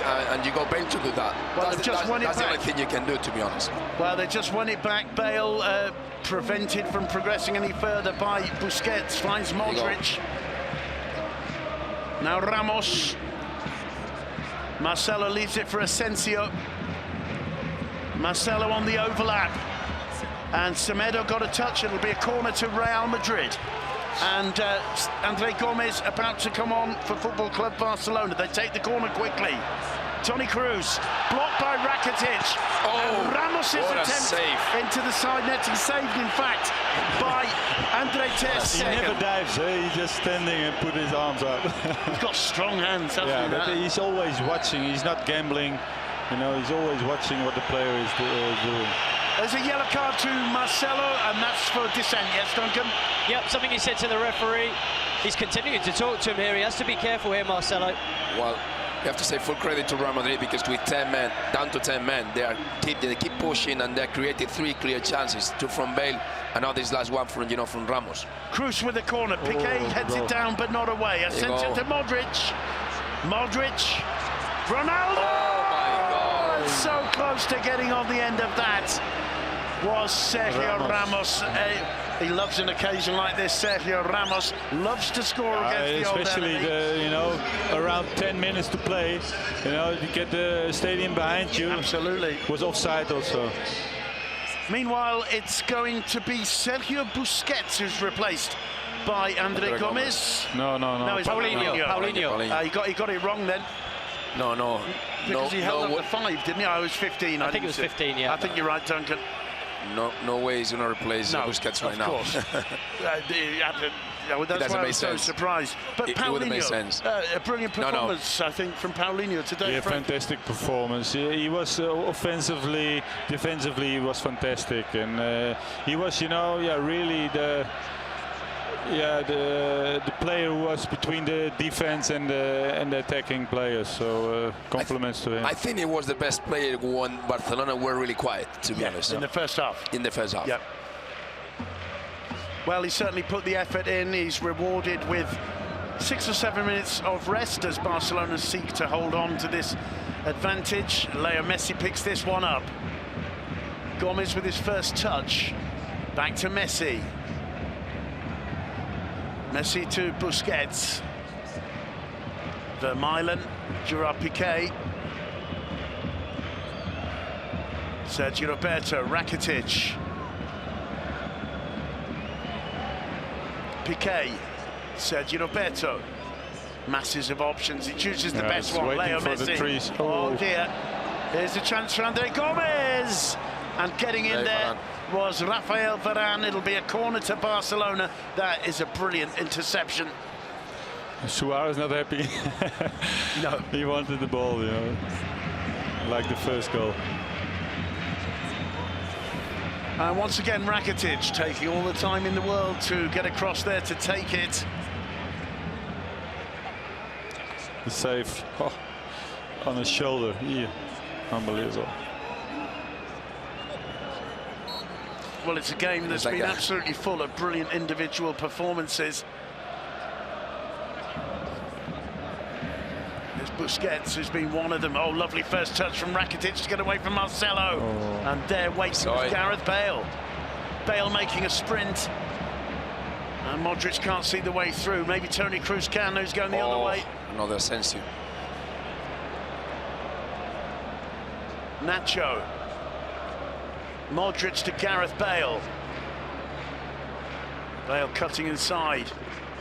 S2: you got Bale to do that.
S1: Well,
S2: that's the only thing you can do, to be honest.
S1: Well, they just won it back. Bale prevented from progressing any further by Busquets. Finds Modric. Now Ramos. Marcelo leaves it for Asensio. Marcelo on the overlap. And Semedo got a touch. It'll be a corner to Real Madrid. And Andre Gomez about to come on for Football Club Barcelona. They take the corner quickly. Toni Kroos blocked by Rakitic. And Ramos' attempt into the side net. He's saved, in fact, by Andre Ter Stegen.
S3: He never dives, he's just standing and put his arms up.
S1: He's got strong hands, hasn't he?
S3: But he's always watching. He's not gambling. He's always watching what the player is doing.
S1: There's a yellow card to Marcelo, and that's for dissent, yes, Duncan?
S4: Yep, something he said to the referee. He's continuing to talk to him here. He has to be careful here, Marcelo.
S2: Well, you have to say full credit to Real Madrid, because with 10 men, down to 10 men, they keep pushing, and they created 3 clear chances, 2 from Bale, and now this last one from Ramos.
S1: Kroos with the corner. Piqué heads it down, but not away. Asensio to Modric. Modric. Ronaldo! So close to getting on the end of that was Sergio Ramos. He loves an occasion like this. Sergio Ramos loves to score against the old
S3: especially
S1: enemy.
S3: Around 10 minutes to play, you get the stadium behind you.
S1: Absolutely.
S3: Was offside also.
S1: Meanwhile, it's going to be Sergio Busquets who's replaced by Andre Gomez.
S3: No,
S1: it's Paulinho. He got it wrong then.
S2: No.
S1: Because he held up to 5, didn't he? I was 15.
S4: I think it was 15, yeah.
S1: I think you're right, Duncan.
S2: No way he's going to replace Busquets right now.
S1: Of course. That's why I was so surprised. But Paulinho, a brilliant performance, I think, from Paulinho today.
S3: Yeah, fantastic performance. He was offensively, defensively, he was fantastic. And he was, really the player who was between the defense and the attacking players, so compliments to him.
S2: I think he was the best player when Barcelona were really quiet, to be honest.
S1: In the first half.
S2: In the first half.
S1: Yep. Well, he certainly put the effort in. He's rewarded with 6 or 7 minutes of rest as Barcelona seek to hold on to this advantage. Leo Messi picks this one up. Gomez with his first touch. Back to Messi. Messi to Busquets. Vermaelen, Gerard Piqué, Sergio Roberto, Rakitic, Piqué, Sergio Roberto. Masses of options. He chooses the best one. Leo Messi. Oh dear. Here's a chance for Andre Gomez. And getting in there was Rafael Varane. It'll be a corner to Barcelona. That is a brilliant interception.
S3: Suarez not happy.
S1: No.
S3: He wanted the ball, you know, like the first goal.
S1: And once again, Rakitic taking all the time in the world to get across there to take it.
S3: The save on his shoulder. Yeah. Unbelievable.
S1: Well, it's a game that's been absolutely full of brilliant individual performances. There's Busquets, who's been one of them. Oh, lovely first touch from Rakitic to get away from Marcelo.
S3: Oh.
S1: And there waiting was Gareth Bale. Bale making a sprint. And Modric can't see the way through. Maybe Toni Kroos can, who's going the other way.
S2: Another Asensio.
S1: Nacho. Modric to Gareth Bale. Bale cutting inside.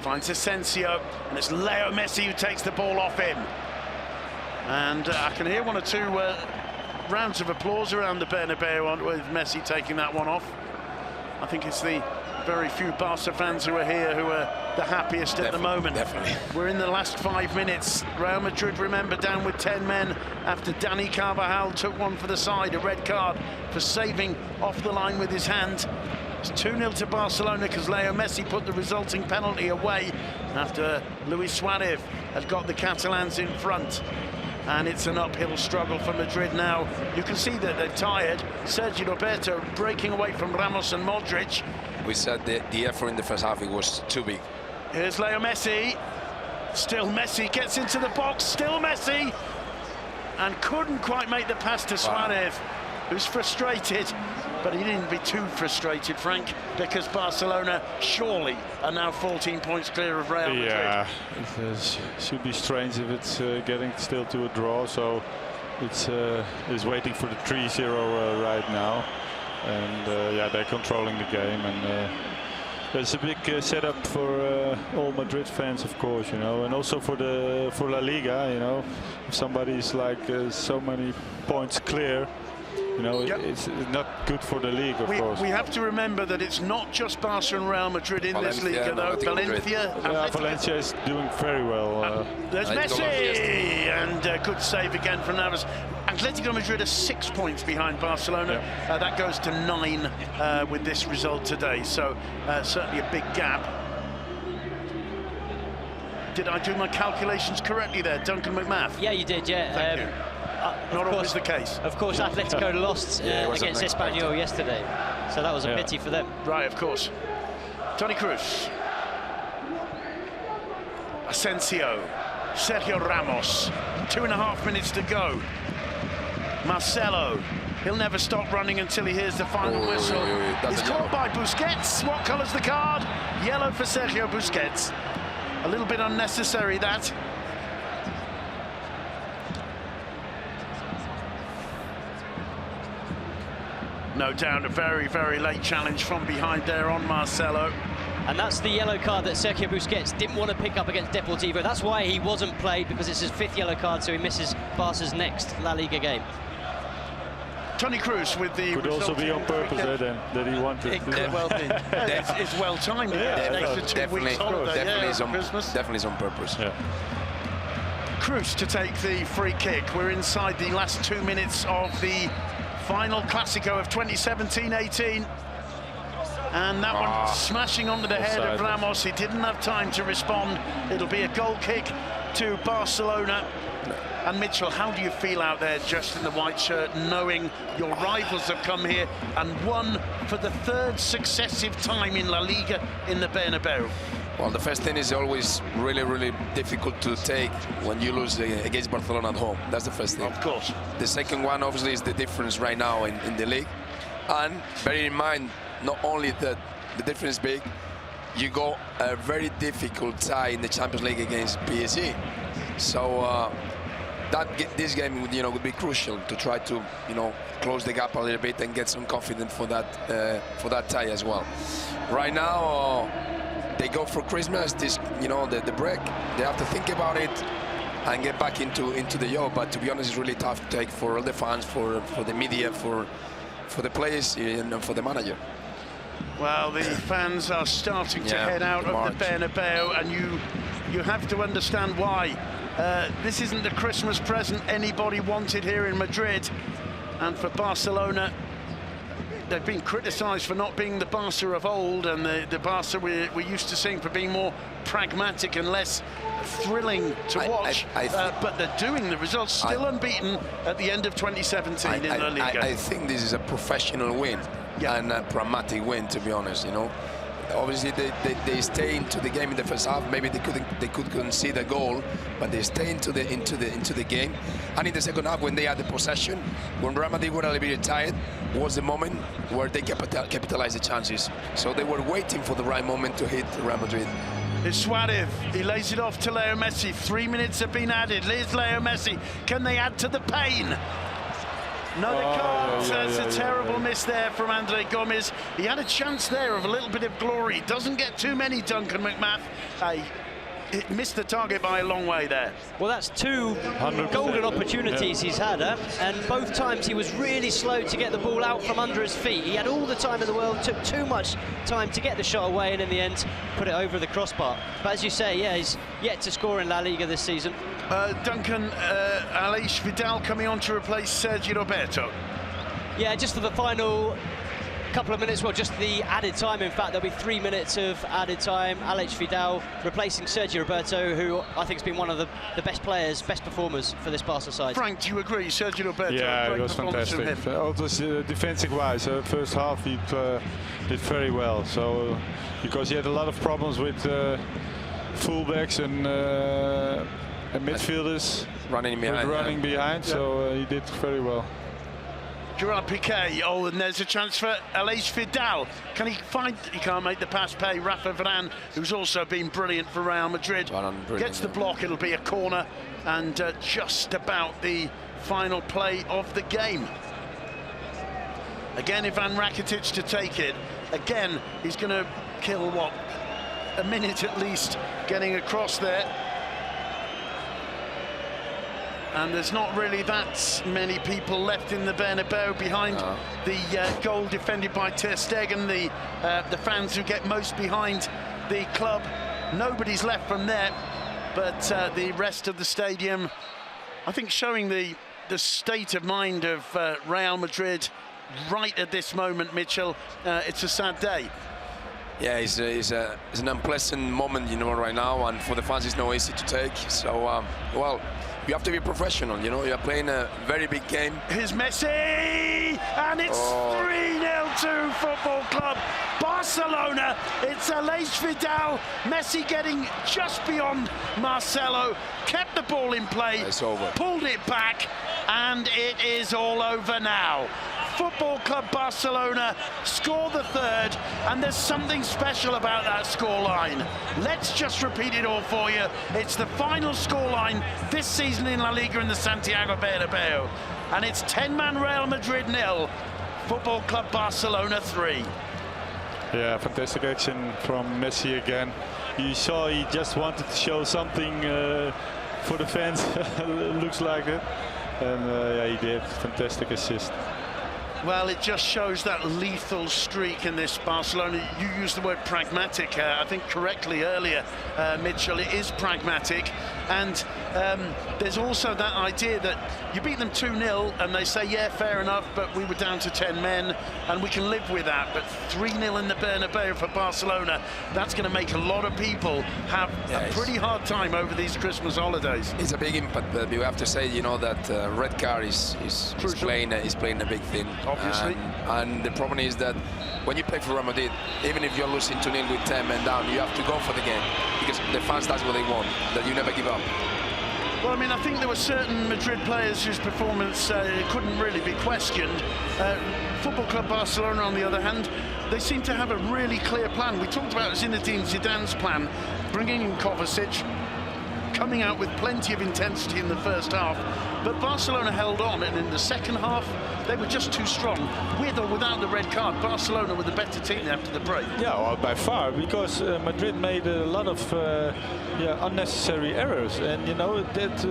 S1: Finds Asensio. And it's Leo Messi who takes the ball off him. And I can hear one or two rounds of applause around the Bernabeu with Messi taking that one off. I think it's the very few Barca fans who are here who are the happiest at the moment.
S2: Definitely.
S1: We're in the last 5 minutes. Real Madrid, remember, down with 10 men after Dani Carvajal took one for the side, a red card for saving off the line with his hand. It's 2-0 to Barcelona because Leo Messi put the resulting penalty away after Luis Suarez had got the Catalans in front. And it's an uphill struggle for Madrid now. You can see that they're tired. Sergio Roberto breaking away from Ramos and Modric.
S2: We said the effort in the first half, it was too big.
S1: Here's Leo Messi. Still Messi gets into the box. Still Messi. And couldn't quite make the pass to Suarez, who's frustrated. But he didn't be too frustrated, Frank, because Barcelona surely are now 14 points clear of Real Madrid.
S3: Yeah, it should be strange if it's getting still to a draw. So it's waiting for the 3-0 right now. And yeah, they're controlling the game. And it's a big setup for all Madrid fans, of course, you know, and also for La Liga, you know, if somebody's like so many points clear. You know, it's not good for the league, of course.
S1: We have to remember that it's not just Barca and Real Madrid in this league, though.
S3: Valencia is doing very well.
S1: There's Messi, and good save again from Navas. Atletico Madrid are 6 points behind Barcelona. That goes to 9 with this result today, so certainly a big gap. Did I do my calculations correctly there, Duncan McMath?
S4: Yeah, you did, yeah.
S1: Thank you. Not always the case.
S4: Of course, Atletico lost against Espanyol yesterday, so that was a pity for them.
S1: Right, of course. Toni Kroos. Asensio. Sergio Ramos. 2.5 minutes to go. Marcelo. He'll never stop running until he hears the final whistle. He's caught by Busquets. What colour's the card? Yellow for Sergio Busquets. A little bit unnecessary, that. No doubt a very, very late challenge from behind there on Marcelo.
S4: And that's the yellow card that Sergio Busquets didn't want to pick up against Deportivo. That's why he wasn't played, because it's his 5th yellow card, so he misses Barca's next La Liga game.
S1: Toni Kroos with the...
S3: Could also be on purpose then, that he wanted.
S1: It could well be. It's well timed.
S2: Definitely is on purpose.
S3: Yeah.
S1: Kroos to take the free kick. We're inside the last 2 minutes of the final Clásico of 2017-18. And that one smashing onto the head of Ramos. He didn't have time to respond. It'll be a goal kick to Barcelona. And Mitchell, how do you feel out there just in the white shirt, knowing your rivals have come here and won for the 3rd successive time in La Liga in the Bernabeu?
S2: Well, the first thing is always really, really difficult to take when you lose against Barcelona at home. That's the first thing.
S1: Of course.
S2: The second one, obviously, is the difference right now in the league. And bearing in mind, not only that the difference is big, you got a very difficult tie in the Champions League against PSG. So this game would be crucial to try to close the gap a little bit and get some confidence for that tie as well. Right now they go for Christmas. The break. They have to think about it and get back into the job. But to be honest, it's really tough to take for all the fans, for the media, for the players, and for the manager.
S1: Well, the fans are starting to head out of the Bernabeu, and you have to understand why. This isn't the Christmas present anybody wanted here in Madrid, and for Barcelona, they've been criticised for not being the Barca of old, and the Barca we're used to seeing for being more pragmatic and less thrilling to watch. But they're doing the results, still unbeaten at the end of 2017 in La Liga.
S2: I think this is a professional win and a pragmatic win, to be honest. Obviously they stay into the game in the first half. Maybe they could concede a goal, but they stay into the game. And in the second half, when they had the possession, when Real Madrid were a little bit tired, was the moment where they capitalized the chances. So they were waiting for the right moment to hit Real Madrid.
S1: It's Suarez. He lays it off to Leo Messi. 3 minutes have been added. Here's Leo Messi. Can they add to the pain? No, they can't. That's a terrible miss there from Andre Gomes. He had a chance there of a little bit of glory. Doesn't get too many, Duncan McMath. It missed the target by a long way there.
S4: Well, that's 2 golden opportunities he's had, and both times he was really slow to get the ball out from under his feet. He had all the time in the world, took too much time to get the shot away, and in the end put it over the crossbar. But as you say, he's yet to score in La Liga this season.
S1: Duncan, Aleix Vidal coming on to replace Sergio Roberto.
S4: Yeah, just for the final couple of minutes, well, just the added time. In fact, there'll be 3 minutes of added time. Aleix Vidal replacing Sergio Roberto, who I think has been one of the best players, best performers for this Barca side.
S1: Frank, do you agree? Sergio Roberto,
S3: yeah, it was fantastic. Also, defensive-wise, first half he did very well. So because he had a lot of problems with fullbacks and midfielders
S2: running behind.
S3: So he did very well.
S1: Gerard Piqué, and there's a chance for Aleix Vidal. Can he find? He can't make the pass pay. Rafa Varane, who's also been brilliant for Real Madrid, gets the block. It'll be a corner, and just about the final play of the game. Again, Ivan Rakitic to take it. Again, he's going to kill, what, a minute at least getting across there. And there's not really that many people left in the Bernabeu behind the goal defended by Ter Stegen, the fans who get most behind the club. Nobody's left from there, but the rest of the stadium, I think, showing the state of mind of Real Madrid right at this moment, Mitchell. It's a sad day.
S2: Yeah, it's an unpleasant moment, right now, and for the fans it's not easy to take. So, well, you have to be professional, You're playing a very big game.
S1: Here's Messi, and it's 3-0 to Football Club Barcelona. It's Aleix Vidal. Messi getting just beyond Marcelo, kept the ball in play,
S2: it's over.
S1: Pulled it back, and it is all over now. Football Club Barcelona score the third, and there's something special about that scoreline. Let's just repeat it all for you. It's the final scoreline this season in La Liga in the Santiago Bernabeu, and it's 10-man Real Madrid 0, Football Club Barcelona 3.
S3: Yeah, fantastic action from Messi again. You saw he just wanted to show something for the fans. Looks like it, and yeah, he did. Fantastic assist.
S1: Well, it just shows that lethal streak in this Barcelona. You used the word pragmatic, I think correctly earlier, Mitchell. It is pragmatic, and there's also that idea that you beat them 2-0 and they say, yeah, fair enough, but we were down to 10 men and we can live with that. But 3-0 in the Bernabeu for Barcelona, that's going to make a lot of people have a pretty hard time over these Christmas holidays.
S2: It's a big impact, but you have to say, that red card is playing a big thing.
S1: Obviously.
S2: And the problem is that when you play for Real Madrid, even if you're losing 2-0 with 10 men down, you have to go for the game, because the fans, that's what they want, that you never give up.
S1: Well, I mean, I think there were certain Madrid players whose performance couldn't really be questioned. Football Club Barcelona, on the other hand, they seem to have a really clear plan. We talked about Zinedine Zidane's plan, bringing in Kovacic, coming out with plenty of intensity in the first half, but Barcelona held on, and in the second half they were just too strong. With or without the red card, Barcelona were the better team after the break.
S3: Yeah, well, by far, because Madrid made a lot of unnecessary errors, and you know that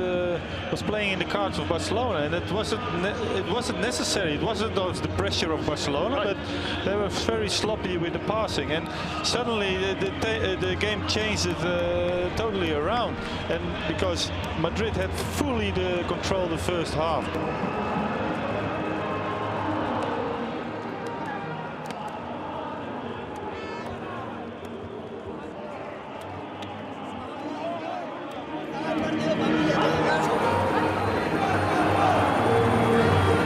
S3: was playing in the cards of Barcelona, and it wasn't necessary. It wasn't the pressure of Barcelona,
S1: right,
S3: but they were very sloppy with the passing, and suddenly the game changed it totally around, and because Madrid had fully the control the first half.